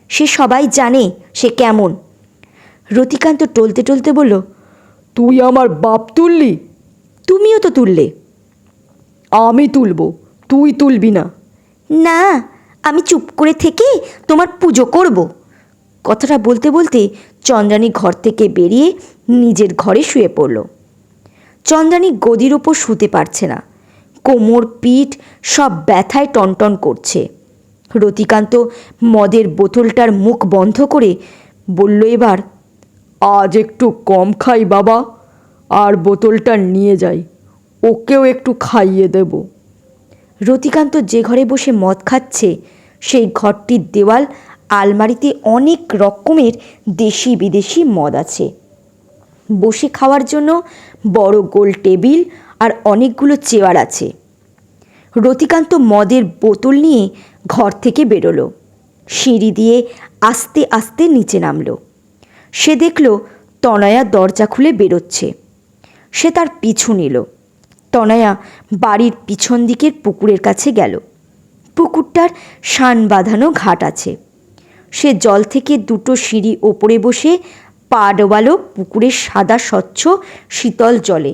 A: সে সবাই জানে সে কেমন। রতিকান্ত টলতে টলতে বলল,
B: তুই আমার বাপ তুললি?
A: তুমিও তো তুললে।
B: আমি তুলব, তুই তুলবি না।
A: না, আমি চুপ করে থেকে তোমার পুজো করব। কথাটা বলতে বলতে চন্দ্রানী ঘর থেকে বেরিয়ে নিজের ঘরে শুয়ে পড়ল। চন্দ্রানী গদির ওপর শুতে পারছে না। কোমর পিঠ সব ব্যথায় টনটন করছে। রতিকান্ত মদের বোতলটার মুখ বন্ধ করে বলল, এবার
B: আজ একটু কম খাই বাবা, আর বোতলটা নিয়ে যাই, ওকেও একটু খাইয়ে দেব।
A: রতিকান্ত যে ঘরে বসে মদ খাচ্ছে সেই ঘরটির দেওয়াল আলমারিতে অনেক রকমের দেশি বিদেশি মদ আছে। বসে খাওয়ার জন্য বড় গোল টেবিল আর অনেকগুলো চেয়ার আছে। রতিকান্ত মদের বোতল নিয়ে ঘর থেকে বেরোলো। সিঁড়ি দিয়ে আস্তে আস্তে নিচে নামল। সে দেখল তনয়া দরজা খুলে বেরোচ্ছে। সে তার পিছু নিল। তনয়া বাড়ির পিছন দিকের পুকুরের কাছে গেল। পুকুরটার শান বাঁধানো ঘাট আছে। সে জল থেকে 2টো সিঁড়ি ওপরে বসে পা ডোবালো পুকুরের সাদা স্বচ্ছ শীতল জলে।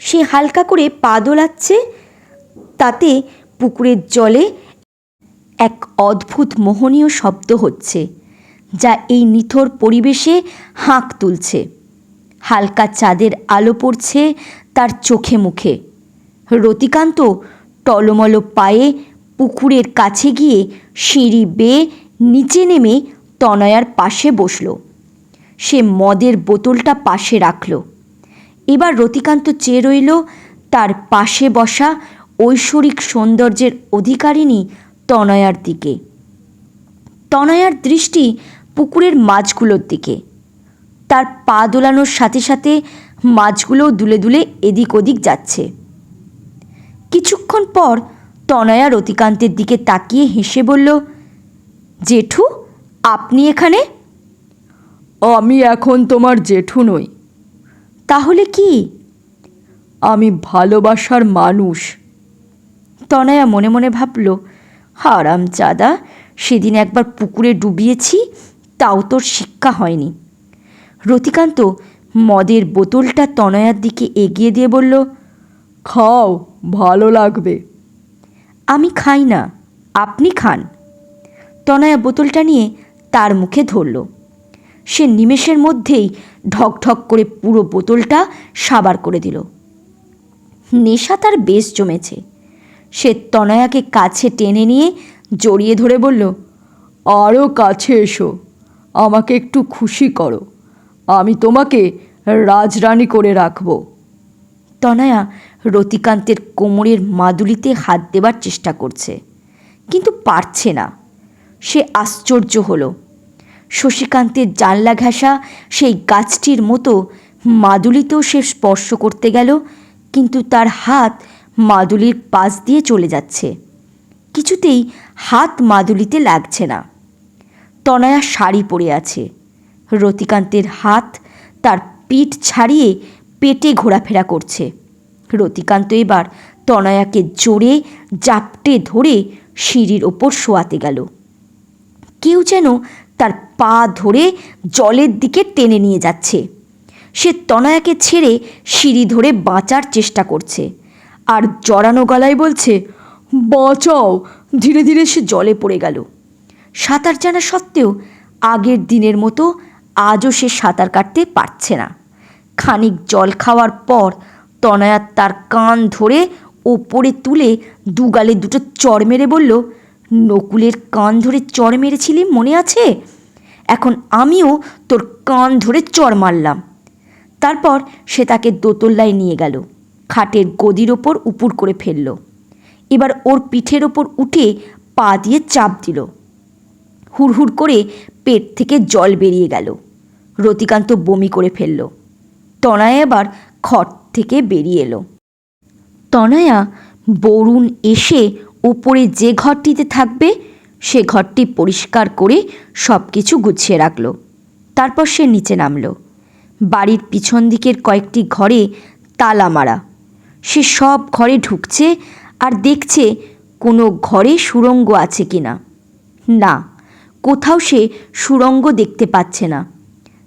A: সে হালকা করে পা দোলাচ্ছে, তাতে পুকুরের জলে এক অদ্ভুত মোহনীয় শব্দ হচ্ছে, যা এই নিথর পরিবেশে হাঁক তুলছে। হালকা চাঁদের আলো পড়ছে তার চোখে মুখে। রতিকান্ত টলমল পায়ে পুকুরের কাছে গিয়ে সিঁড়ি বেয়ে নিচে নেমে তনয়ার পাশে বসল। সে মদের বোতলটা পাশে রাখল। এবার রতিকান্ত চেয়ে রইল তার পাশে বসা ঐশ্বরিক সৌন্দর্যের অধিকারিণী তনয়ার দিকে। তনয়ার দৃষ্টি পুকুরের মাছগুলোর দিকে। তার পা দোলানোর সাথে সাথে মাছগুলোও দুলে দুলে এদিক ওদিক যাচ্ছে। কিছুক্ষণ পর তনয়া রতিকান্তের দিকে তাকিয়ে হেসে বলল, জেঠু, আপনি এখানে?
B: আমি এখন তোমার জেঠু নই।
A: তাহলে কি?
B: আমি ভালোবাসার মানুষ।
A: তনয়া মনে মনে ভাবল, হারামজাদা, সেদিন একবার পুকুরে ডুবিয়েছি, তাও তোর শিক্ষা হয়নি। রতিকান্ত মদের বোতলটা তনয়ার দিকে এগিয়ে দিয়ে বলল,
B: খাও, ভালো লাগবে।
A: আমি খাই না, আপনি খান। তনয়া বোতলটা নিয়ে তার মুখে ধরল। সে নিমেষের মধ্যেই ঢক ঢক করে পুরো বোতলটা সাবার করে দিল। নেশা তার বেশ জমেছে। সে তনয়াকে কাছে টেনে নিয়ে জড়িয়ে ধরে বলল,
B: আরও কাছে এসো, আমাকে একটু খুশি করো, আমি তোমাকে রাজরানী করে রাখব।
A: তনয়া রতিকান্তের কোমরের মাদুলিতে হাত দেবার চেষ্টা করছে, কিন্তু পারছে না। সে আশ্চর্য হলো। শশীকান্তের জানলা ঘেঁষা সেই গাছটির মতো মাদুলিতেও সে স্পর্শ করতে গেল, কিন্তু তার হাত মাদুলির পাশ দিয়ে চলে যাচ্ছে। কিছুতেই হাত মাদুলিতে লাগছে না। তনয়া শাড়ি পরে আছে। রতিকান্তের হাত তার পিঠ ছাড়িয়ে পেটে ঘোরাফেরা করছে। রতিকান্ত এবার তনয়াকে জোরে জাপটে ধরে সিঁড়ির ওপর শোয়াতে গেল। কেউ যেন তার পা ধরে জলের দিকে টেনে নিয়ে যাচ্ছে। সে তনয়াকে ছেড়ে সিঁড়ি ধরে বাঁচার চেষ্টা করছে, আর জড়ানো গলায় বলছে,
B: বাঁচাও।
A: ধীরে ধীরে সে জলে পড়ে গেল। সাঁতার জানা সত্ত্বেও আগের দিনের মতো আজও সে সাঁতার কাটতে পারছে না। খানিক জল খাওয়ার পর তনয়া তার কান ধরে ওপরে তুলে দুগালে দুটো চড় মেরে বলল, নকুলের কান ধরে চড় মেরেছিলি, মনে আছে? এখন আমিও তোর কান ধরে চড় মারলাম। তারপর সে তাকে দোতলায় নিয়ে গেল, খাটের গদির ওপর উপুর করে ফেলল। এবার ওর পিঠের ওপর উঠে পা দিয়ে চাপ দিল। হুড়হুড় করে পেট থেকে জল বেরিয়ে গেল। রতিকান্ত বমি করে ফেলল। তনয়া এবার খট থেকে বেরিয়ে এলো। তনয়া বরুণ এসে উপরে যে ঘরটিতে থাকবে সে ঘরটি পরিষ্কার করে সব কিছু গুছিয়ে রাখল। তারপর সে নিচে নামল। বাড়ির পিছন দিকের কয়েকটি ঘরে তালা মারা। সে সব ঘরে ঢুকছে আর দেখছে কোনো ঘরে সুড়ঙ্গ আছে কি না। না, কোথাও সে সুড়ঙ্গ দেখতে পাচ্ছে না।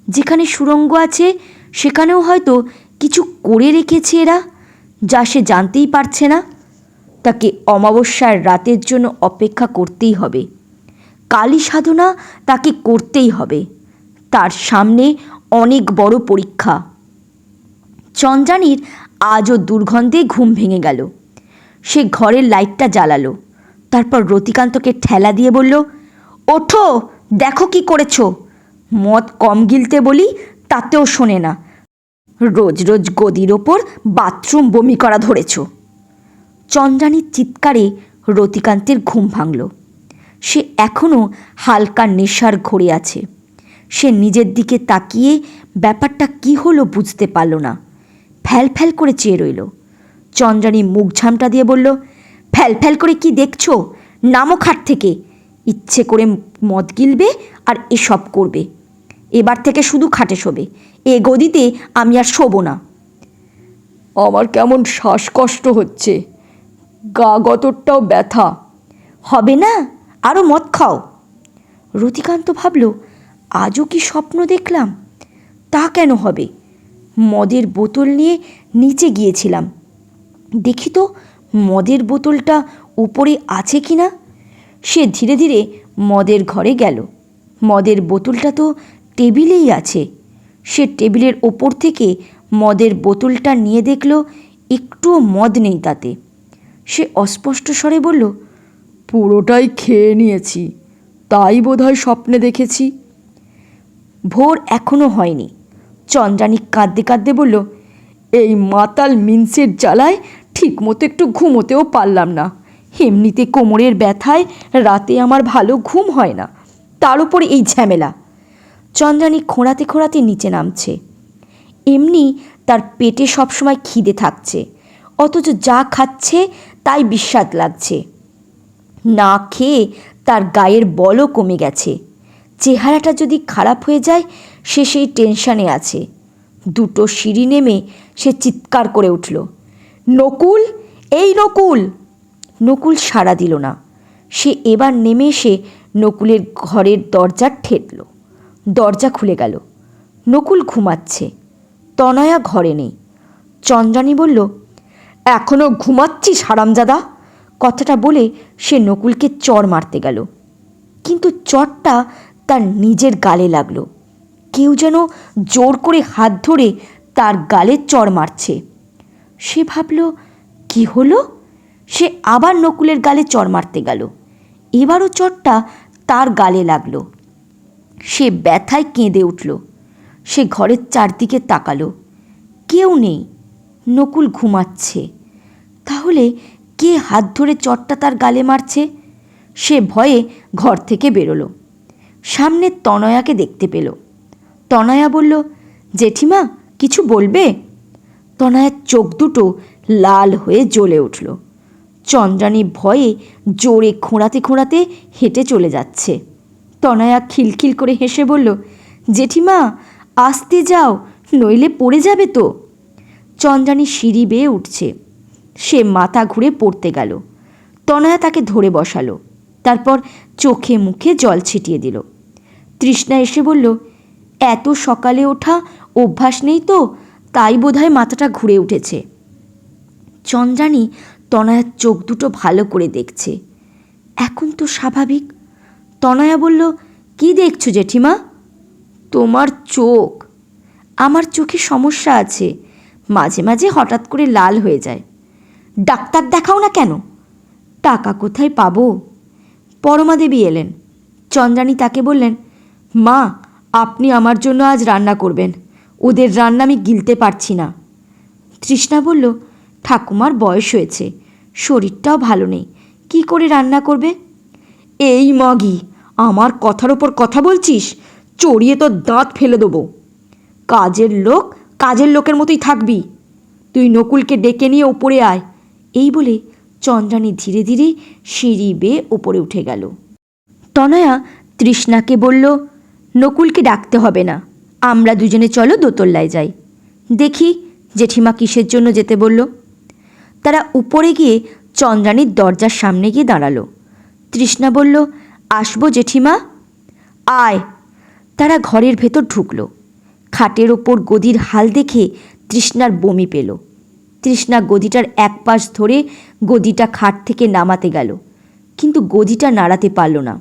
A: যেখানে সুড়ঙ্গ আছে সেখানেও হয়তো কিছু করে রেখেছে এরা, যা সে জানতেই পারছে না। তাকে অমাবস্যার রাতের জন্য অপেক্ষা করতেই হবে। কালী সাধনা তাকে করতেই হবে। তার সামনে অনেক বড় পরীক্ষা। চন্দ্রানীর আজও দুর্গন্ধে ঘুম ভেঙে গেল। সে ঘরের লাইটটা জ্বালালো। তারপর রতিকান্তকে ঠেলা দিয়ে বলল, ওঠো, দেখো কি করেছ। মদ কম গিলতে বলি, তাতেও শোনে না। রোজ রোজ গদির ওপর বাথরুম বমি করা ধরেছ। চন্দ্রানীর চিৎকারে রতিকান্তের ঘুম ভাঙল। সে এখনও হালকা নেশার ঘোরে আছে। সে নিজের দিকে তাকিয়ে ব্যাপারটা কি হলো বুঝতে পারল না। ফ্যাল ফ্যাল করে চেয়ে রইল। চন্দ্রানী মুখ ঝামটা দিয়ে বলল, ফ্যাল ফ্যাল করে কি দেখছো? নামো খাট থেকে। ইচ্ছে করে মদ গিলবে আর এসব করবে। এবার থেকে শুধু খাটে শোবে, এ গদিতে আমি আর শোবো না।
B: আমার কেমন শ্বাসকষ্ট হচ্ছে, গা গতরটাও ব্যথা।
A: হবে না, আরও মদ খাও। রতিকান্ত ভাবল, আজও কি স্বপ্ন দেখলাম? তা কেন হবে? মদের বোতল নিয়ে নিচে গিয়েছিলাম, দেখি তো মদের বোতলটা উপরে আছে কি না। সে ধীরে ধীরে মদের ঘরে গেল। মদের বোতলটা তো টেবিলেই আছে। সে টেবিলের ওপর থেকে মদের বোতলটা নিয়ে দেখল একটুও মদ নেই তাতে। সে অস্পষ্ট স্বরে বলল,
B: পুরোটাই খেয়ে নিয়েছি, তাই বোধহয় স্বপ্নে দেখেছি।
A: ভোর এখনও হয়নি। চন্দ্রানী কাঁদতে কাঁদতে বলল,
B: এই মাতাল মিন্সের জ্বালায় ঠিক মতো একটু ঘুমোতেও পারলাম না।
A: এমনিতে কোমরের ব্যথায় রাতে আমার ভালো ঘুম হয় না, তার উপর এই ঝামেলা। চন্দ্রানী খোঁড়াতে খোঁড়াতে নিচে নামছে। এমনি তার পেটে সবসময় খিদে থাকছে, অথচ যা খাচ্ছে তাই বিস্বাদ লাগছে। না খেয়ে তার গায়ের বলও কমে গেছে। চেহারাটা যদি খারাপ হয়ে যায় সে সেই টেনশানে আছে। দুটো সিঁড়ি নেমে সে চিৎকার করে উঠল, নকুল, এই নকুল! নকুল সাড়া দিল না। সে এবার নেমে এসে নকুলের ঘরের দরজা ঠেলল। দরজা খুলে গেল। নকুল ঘুমাচ্ছে। তনয়া ঘরে নেই। চন্দ্রানী বলল,
B: এখনও ঘুমাচ্ছিস হারামজাদা?
A: কথাটা বলে সে নকুলকে চড় মারতে গেল, কিন্তু চড়টা তার নিজের গালে লাগলো। কেউ যেন জোর করে হাত ধরে তার গালে চড় মারছে। সে ভাবল, কি হলো? সে আবার নকুলের গালে চড় মারতে গেল। এবারও চড়টা তার গালে লাগলো। সে ব্যথায় কেঁদে উঠল। সে ঘরের চারদিকে তাকালো। কেউ নেই। নকুল ঘুমাচ্ছে। তাহলে কে হাত ধরে চটটা তার গালে মারছে? সে ভয়ে ঘর থেকে বেরোলো। সামনে তনয়াকে দেখতে পেল। তনয়া বলল, জেঠিমা, কিছু বলবে? তনয়ার চোখ দুটো লাল হয়ে জ্বলে উঠল। চন্দ্রানী ভয়ে জোরে খোঁড়াতে খোঁড়াতে হেঁটে চলে যাচ্ছে। তনয়া খিলখিল করে হেসে বলল, জেঠিমা, আস্তে যাও, নইলে পড়ে যাবে তো। চন্দ্রানী সিঁড়ি বেয়ে উঠছে। সে মাথা ঘুরে পড়তে গেল। তনয়া তাকে ধরে বসালো। তারপর চোখে মুখে জল ছিটিয়ে দিল। তৃষ্ণা এসে বলল, এত সকালে ওঠা অভ্যাস নেই তো, তাই বোধহয় মাথাটা ঘুরে উঠেছে। চন্দ্রানী তনয়ার চোখ দুটো ভালো করে দেখছে। এখন তো স্বাভাবিক। তনয়া বলল, কি দেখছো জেঠিমা? তোমার চোখ। আমার চোখে সমস্যা আছে, মাঝে মাঝে হঠাৎ করে লাল হয়ে যায়। ডাক্তার দেখাও না কেন? টাকা কোথায় পাবো? পরমা দেবী এলেন। চন্দ্রানী তাকে বললেন, মা, আপনি আমার জন্য আজ রান্না করবেন। ওদের রান্না আমি গিলতে পারছি না। তৃষ্ণা বলল, ঠাকুমার বয়স হয়েছে, শরীরটাও ভালো নেই, কি করে রান্না করবে?
B: এই মাগি, আমার কথার ওপর কথা বলছিস? চড়িয়ে তোর দাঁত ফেলে দেবো।
A: কাজের লোক কাজের লোকের মতোই থাকবি।
B: তুই নকুলকে ডেকে নিয়ে ওপরে আয়।
A: এই বলে চন্দ্রানী ধীরে ধীরে সিঁড়ি বেয়ে ওপরে উঠে গেল। তনয়া তৃষ্ণাকে বলল, নকুলকে ডাকতে হবে না, আমরা দুজনে চলো দোতলায় যাই, দেখি জেঠিমা কিসের জন্য যেতে বলল। তারা উপরে গিয়ে চন্দ্রানীর দরজার সামনে গিয়ে দাঁড়ালো। তৃষ্ণা বলল, আসবো জেঠিমা? আয়। তারা ঘরের ভেতর ঢুকল। খাটের ওপর গদির হাল দেখে তৃষ্ণার বমি পেল। তৃষ্ণা গদিটার এক পাশ ধরে গদিটা খাট থেকে নামাতে গেল, কিন্তু গদিটা নাড়াতে পারল না।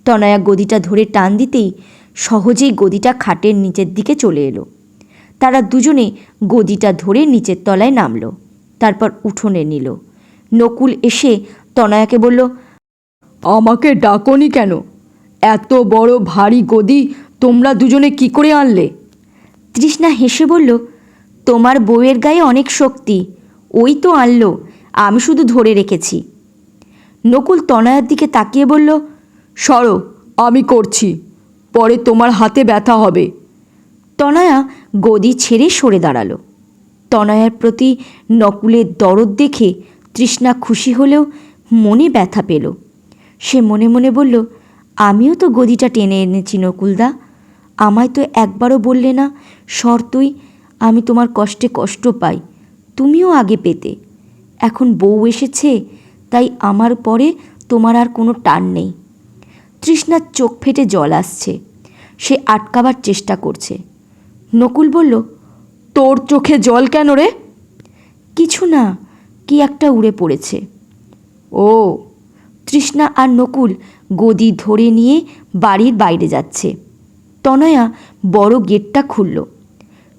A: তনয়া গদিটা ধরে টান দিতেই সহজেই গদিটা খাটের নিচের দিকে চলে এলো। তারা দুজনে গদিটা ধরে নিচের তলায় নামল, তারপর উঠোনে নিল। নকুল এসে তনয়াকে বলল,
B: আমাকে ডাকনি কেন? এত বড় ভারী গদি তোমরা দুজনে কি করে আনলে?
A: তৃষ্ণা হেসে বলল, তোমার বউয়ের গায়ে অনেক শক্তি, ওই তো আনলো, আমি শুধু ধরে রেখেছি। নকুল তনয়ার দিকে তাকিয়ে বলল,
B: সরো, আমি করছি, পরে তোমার হাতে ব্যথা হবে।
A: তনয়া গদি ছেড়ে সরে দাঁড়ালো। তনয়ার প্রতি নকুলের দরদ দেখে তৃষ্ণা খুশি হলেও মনে ব্যথা পেল। সে মনে মনে বলল, আমিও তো গদিটা টেনে এনেছি নকুলদা, আমায় তো একবারও বললে না সর তুই, আমি তোমার কষ্টে কষ্ট পাই, তুমিও আগে পেতে। এখন বউ এসেছে তাই আমার পরে তোমার আর কোনো টান নেই। তৃষ্ণার চোখ ফেটে জল আসছে। সে আটকাবার চেষ্টা করছে। নকুল বলল,
B: তোর চোখে জল কেন রে?
A: কিছু না, কি একটা উড়ে পড়েছে।
B: ও।
A: তৃষ্ণা আর নকুল গদি ধরে নিয়ে বাড়ির বাইরে যাচ্ছে। তনয়া বড় গেটটা খুলল।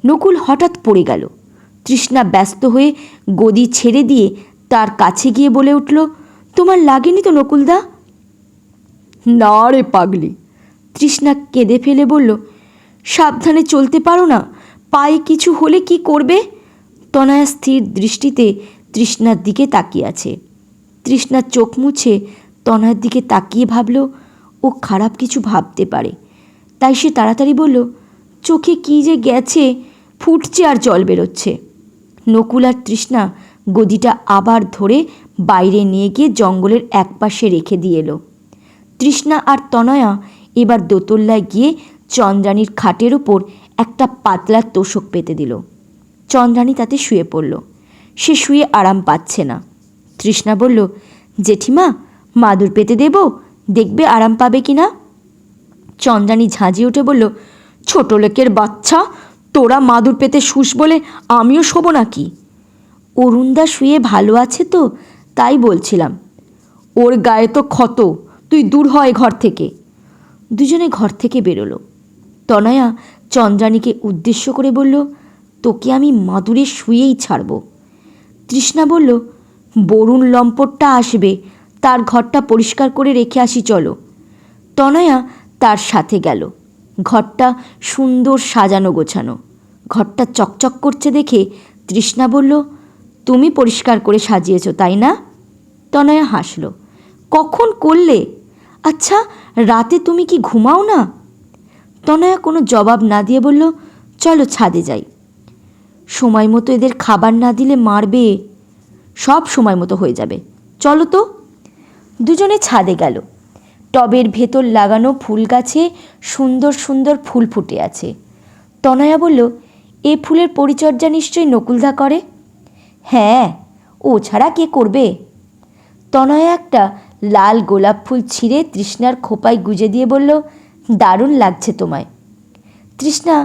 A: নকুল হঠাৎ পড়ে গেল। তৃষ্ণা ব্যস্ত হয়ে গদি ছেড়ে দিয়ে তার কাছে গিয়ে বলে উঠল, তোমার লাগেনি তো নকুলদা?
B: না রে পাগলি।
A: তৃষ্ণা কেঁদে ফেলে বলল, সাবধানে চলতে পারো না? পায়ে কিছু হলে কি করবে? তনয়া স্থির দৃষ্টিতে তৃষ্ণার দিকে তাকিয়ে আছে। তৃষ্ণার চোখ মুছে তনয়ার দিকে তাকিয়ে ভাবল ও খারাপ কিছু ভাবতে পারে। তাই সে তাড়াতাড়ি বলল, চোখে কি যে গেছে, ফুটছে আর জল বেরোচ্ছে। নকুল আর তৃষ্ণা গদিটা আবার ধরে বাইরে নিয়ে গিয়ে জঙ্গলের একপাশে রেখে দিয়ে এলো। তৃষ্ণা আর তনয়া এবার দোতলায় গিয়ে চন্দ্রাণীর খাটের ওপর একটা পাতলা তোষক পেতে দিল। চন্দ্রাণী তাতে শুয়ে পড়ল। সে শুয়ে আরাম পাচ্ছে না। তৃষ্ণা বলল, জেঠিমা, মাদুর পেতে দেব, দেখবে আরাম পাবে কি না? চন্দ্রাণী ঝাঁঝিয়ে উঠে বলল, ছোট লোকের বাচ্চা, তোরা মাদুর পেতে শুস বলে আমিও শোবো নাকি? অরুণদা শুয়ে ভালো আছে তো, তাই বলছিলাম।
B: ওর গায়ে তো ক্ষত, তুই দূর হয় ঘর থেকে।
A: দুজনে ঘর থেকে বেরোলো। তনয়া চন্দ্রাণীকে উদ্দেশ্য করে বলল, তোকে আমি মাদুরে শুয়েই ছাড়ব। তৃষ্ণা বলল, বরুণ লম্পটটা আসবে, তার ঘরটা পরিষ্কার করে রেখে আসি চলো। তনয়া তার সাথে গেল। ঘরটা সুন্দর সাজানো গোছানো। ঘরটা চকচক করছে দেখে তৃষ্ণা বলল, তুমি পরিষ্কার করে সাজিয়েছ তাই না? তনয়া হাসল, কখন করলে? আচ্ছা, রাতে তুমি কি ঘুমাও না? তনয়া কোনো জবাব না দিয়ে বলল, চলো ছাদে যাই। সময় মতো এদের খাবার না দিলে মারবে। সব সময় মতো হয়ে যাবে, চলো তো। দুজনে ছাদে গেল। টবের ভেতর লাগানো ফুল গাছে সুন্দর সুন্দর ফুল ফুটে আছে। তনয়া বলল, এ ফুলের পরিচর্যা নিশ্চয়ই নকুলদা করে? হ্যাঁ, ও ছাড়া কে করবে? তনয়া একটা লাল গোলাপ ফুল ছিঁড়ে তৃষ্ণার খোপায় গুজে দিয়ে বলল, দারুণ লাগছে তোমায়। তৃষ্ণা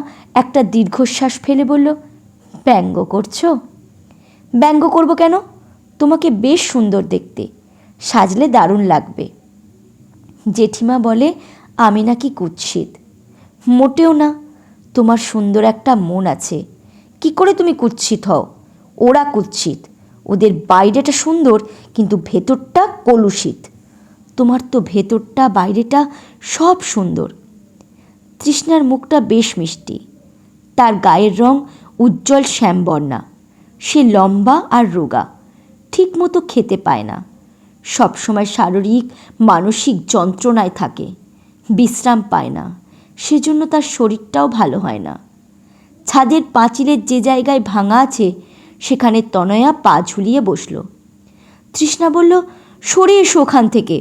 A: একটা দীর্ঘশ্বাস ফেলে বলল, ব্যঙ্গ করছো? ব্যঙ্গ করব কেন? তোমাকে বেশ সুন্দর দেখতে, সাজলে দারুণ লাগবে। জেঠিমা বলে আমি নাকি কুৎসিত। মোটেও না, তোমার সুন্দর একটা মন আছে। কি করে তুমি কুৎসিত হও? ওরা কুৎসিত, ওদের বাইরেটা সুন্দর কিন্তু ভেতরটা কলুষিত। তোমার তো ভেতরটা বাইরেটা সব সুন্দর। তৃষ্ণার মুখটা বেশ মিষ্টি। তার গায়ের রং উজ্জ্বল শ্যামবর্ণা। সে লম্বা আর রোগা, ঠিক মতো খেতে পায় না, সবসময় শারীরিক মানসিক যন্ত্রণায় থাকে, বিশ্রাম পায় না, সেজন্য তার শরীরটাও ভালো হয় না। ছাদের পাঁচিলের যে জায়গায় ভাঙা আছে সেখানে তনয়া পা ঝুলিয়ে বসল। তৃষ্ণা বলল, সরে এসো ওখান থেকে।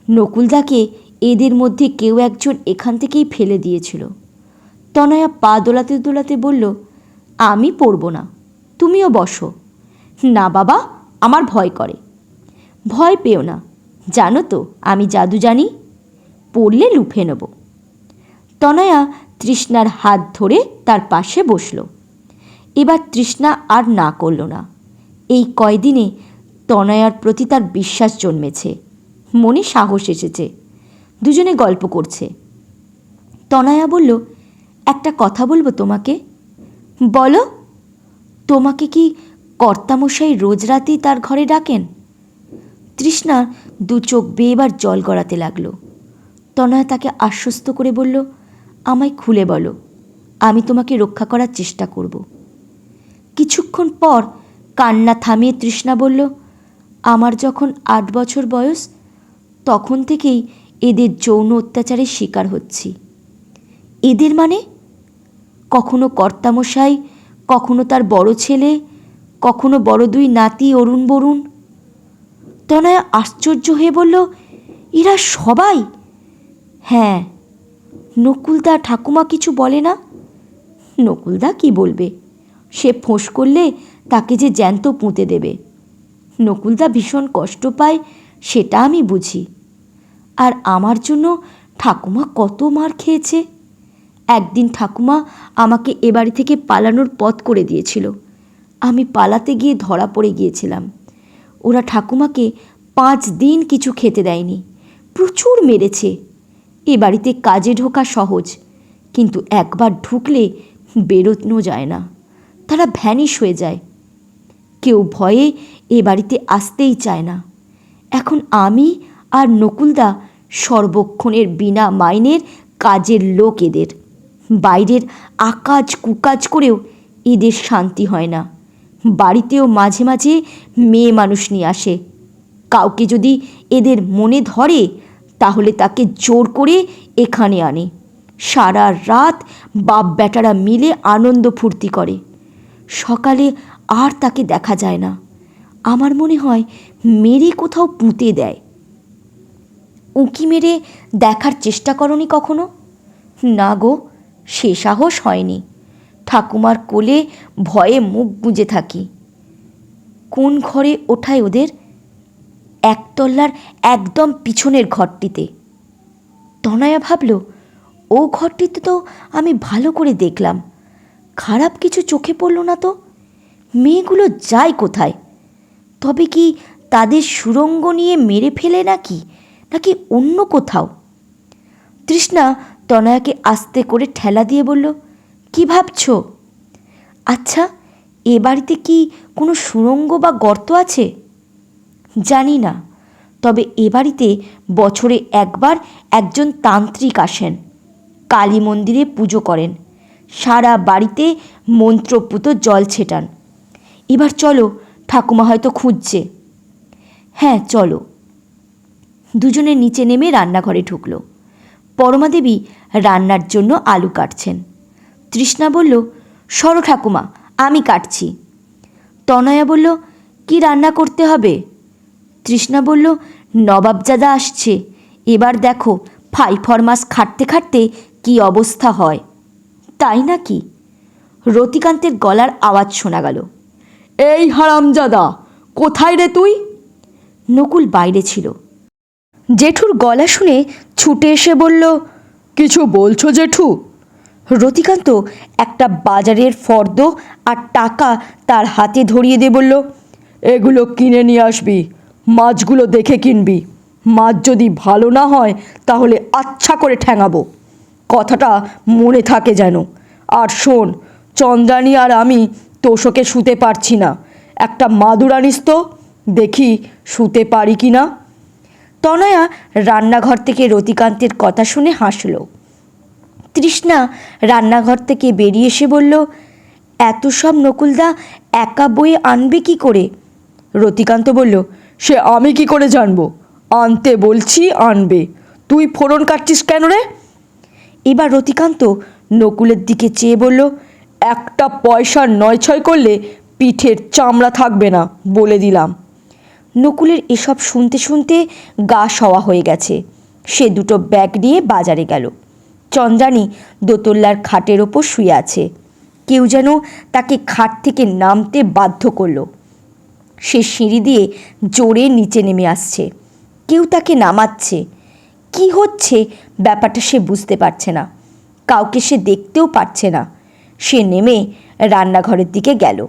A: নকুলদাকে এদের মধ্যে কেউ একজন এখান থেকেই ফেলে দিয়েছিল। তনয়া পা দোলাতে দোলাতে বলল, আমি পড়ব না, তুমিও বসো। না বাবা, আমার ভয় করে। ভয় পেও না, জানো তো আমি জাদু জানি, পড়লে লুফে নেব। তনয়া তৃষ্ণার হাত ধরে তার পাশে বসল। এবার তৃষ্ণা আর না করল না। এই কয়দিনে তনয়ার প্রতি তার বিশ্বাস জন্মেছে, মনে সাহস এসেছে। দুজনে গল্প করছে। তনয়া বলল, একটা কথা বলবো তোমাকে। বলো। তোমাকে কি কর্তামশাই রোজ রাতেই তার ঘরে ডাকেন? তৃষ্ণা দু চোখ বেয়ে এবার জল গড়াতে লাগলো। তনয়া তাকে আশ্বস্ত করে বলল, আমায় খুলে বলো, আমি তোমাকে রক্ষা করার চেষ্টা করব। কিছুক্ষণ পর কান্না থামিয়ে তৃষ্ণা বলল, আমার যখন 8 বছর বয়স তখন থেকেই এদের যৌন অত্যাচারের শিকার হচ্ছি। এদের মানে? কখনো কর্তামশাই, কখনো তার বড় ছেলে, কখনো বড় 2 নাতি অরুণ বরুণ। তনয়া আশ্চর্য হয়ে বলল, এরা সবাই? হ্যাঁ। নকুলদা ঠাকুমা কিছু বলে না? নকুলদা কি বলবে, সে ফোঁস করলে তাকে যে জ্যান্ত পুঁতে দেবে। নকুলদা ভীষণ কষ্ট পায়, সেটা আমি বুঝি। আর আমার জন্য ঠাকুমা কত মার খেয়েছে। একদিন ঠাকুমা আমাকে এ বাড়ি থেকে পালানোর পথ করে দিয়েছিল। আমি পালাতে গিয়ে ধরা পড়ে গিয়েছিলাম। ওরা ঠাকুমাকে 5 দিন কিছু খেতে দেয়নি, প্রচুর মেরেছে। এ বাড়িতে কাজে ঢোকা সহজ, কিন্তু একবার ঢুকলে বেরোনো যায় না। তারা ভ্যানিশ হয়ে যায়। কেউ ভয়ে এ বাড়িতে আসতেই চায় না। এখন আমি আর নকুলদা সর্বক্ষণের বিনা মাইনের কাজের লোক এদের। বাইরের আকাজ কুকাজ করেও এদের শান্তি হয় না। বাড়িতেও মাঝে মাঝে মেয়ে মানুষ নিয়ে আসে। কাউকে যদি এদের মনে ধরে তাহলে তাকে জোর করে এখানে আনে। সারা রাত বাপ বেটারা মিলে আনন্দ ফুর্তি করে। সকালে আর তাকে দেখা যায় না। আমার মনে হয় মেরে কোথাও পুঁতে দেয়। উঁকি মেরে দেখার চেষ্টা করনি কখনো? না গো, সে সাহস হয়নি। ঠাকুমার কোলে ভয়ে মুখ গুঁজে থাকি। কোন ঘরে ওঠায় ওদের? একতলার একদম পিছনের ঘরটিতে। তনয়া ভাবল, ও ঘরটিতে তো আমি ভালো করে দেখলাম, খারাপ কিছু চোখে পড়ল না তো। মেয়েগুলো যায় কোথায়? তবে কি তাদের সুরঙ্গ নিয়ে মেরে ফেলে নাকি অন্য কোথাও? তৃষ্ণা তনয়াকে আস্তে করে ঠেলা দিয়ে বলল, কি ভাবছ? আচ্ছা, এ বাড়িতে কি কোনো সুরঙ্গ বা গর্ত আছে? জানি না, তবে এ বাড়িতে বছরে একবার একজন তান্ত্রিক আসেন, কালী মন্দিরে পুজো করেন, সারা বাড়িতে মন্ত্রপুত জল ছেটান। এবার চলো, ঠাকুমা হয়তো খুঁজছে। হ্যাঁ চলো। দুজনে নিচে নেমে রান্নাঘরে ঢুকল। পরমাদেবী রান্নার জন্য আলু কাটছেন। তৃষ্ণা বলল, সরো ঠাকুমা, আমি কাটছি। তনয়া বলল, কি রান্না করতে হবে? তৃষ্ণা বলল, নবাবজাদা আসছে, এবার দেখো ফাই ফরমাস খাটতে খাটতে কি অবস্থা হয়। তাই নাকি? রতিকান্তের গলার আওয়াজ শোনা গেল।
B: এই হারামজাদা, কোথায় রে তুই?
A: নকুল বাইরে ছিল। জেঠুর গলা শুনে ছুটে এসে বলল,
B: কিছু বলছো জেঠু?
A: রতিকান্ত একটা বাজারের ফর্দ আর টাকা তার হাতে ধরিয়ে দিয়ে বলল,
B: এগুলো কিনে নিয়ে আসবি, মাছগুলো দেখে কিনবি। মাছ যদি ভালো না হয় তাহলে আচ্ছা করে ঠ্যাঙাবো, কথাটা মনে থাকে যেন। আর শোন, চন্দ্রানী আর আমি তোষকে শুতে পারছি না, একটা মাদুর আনিস তো, দেখি শুতে পারি কি না।
A: তনয়া রান্নাঘর থেকে রতিকান্তের কথা শুনে হাসল। তৃষ্ণা রান্নাঘর থেকে বেরিয়ে এসে বলল, এত সব নকুলদা একা বয়ে আনবে কি করে?
B: রতিকান্ত বলল, সে আমি কি করে জানবো? আনতে বলছি আনবে, তুই ফোড়ন কাটছিস কেন রে?
A: এবার রতিকান্ত নকুলের দিকে চেয়ে বলল,
B: একটা পয়সা নয় ছয় করলে পিঠের চামড়া থাকবে না, বলে দিলাম।
A: নকুলের এসব শুনতে শুনতে গা সওয়া হয়ে গেছে। সে দুটো ব্যাগ নিয়ে বাজারে গেল। চন্দ্রানী দোতলার খাটের ওপর শুয়ে আছে। কেউ যেন তাকে খাট থেকে নামতে বাধ্য করলো। সে সিঁড়ি দিয়ে জোরে নিচে নেমে আসছে, কেউ তাকে নামাচ্ছে। কি হচ্ছে ব্যাপারটা সে বুঝতে পারছে না, কাউকে সে দেখতেও পারছে না। সে নেমে রান্নাঘরের দিকে গেল।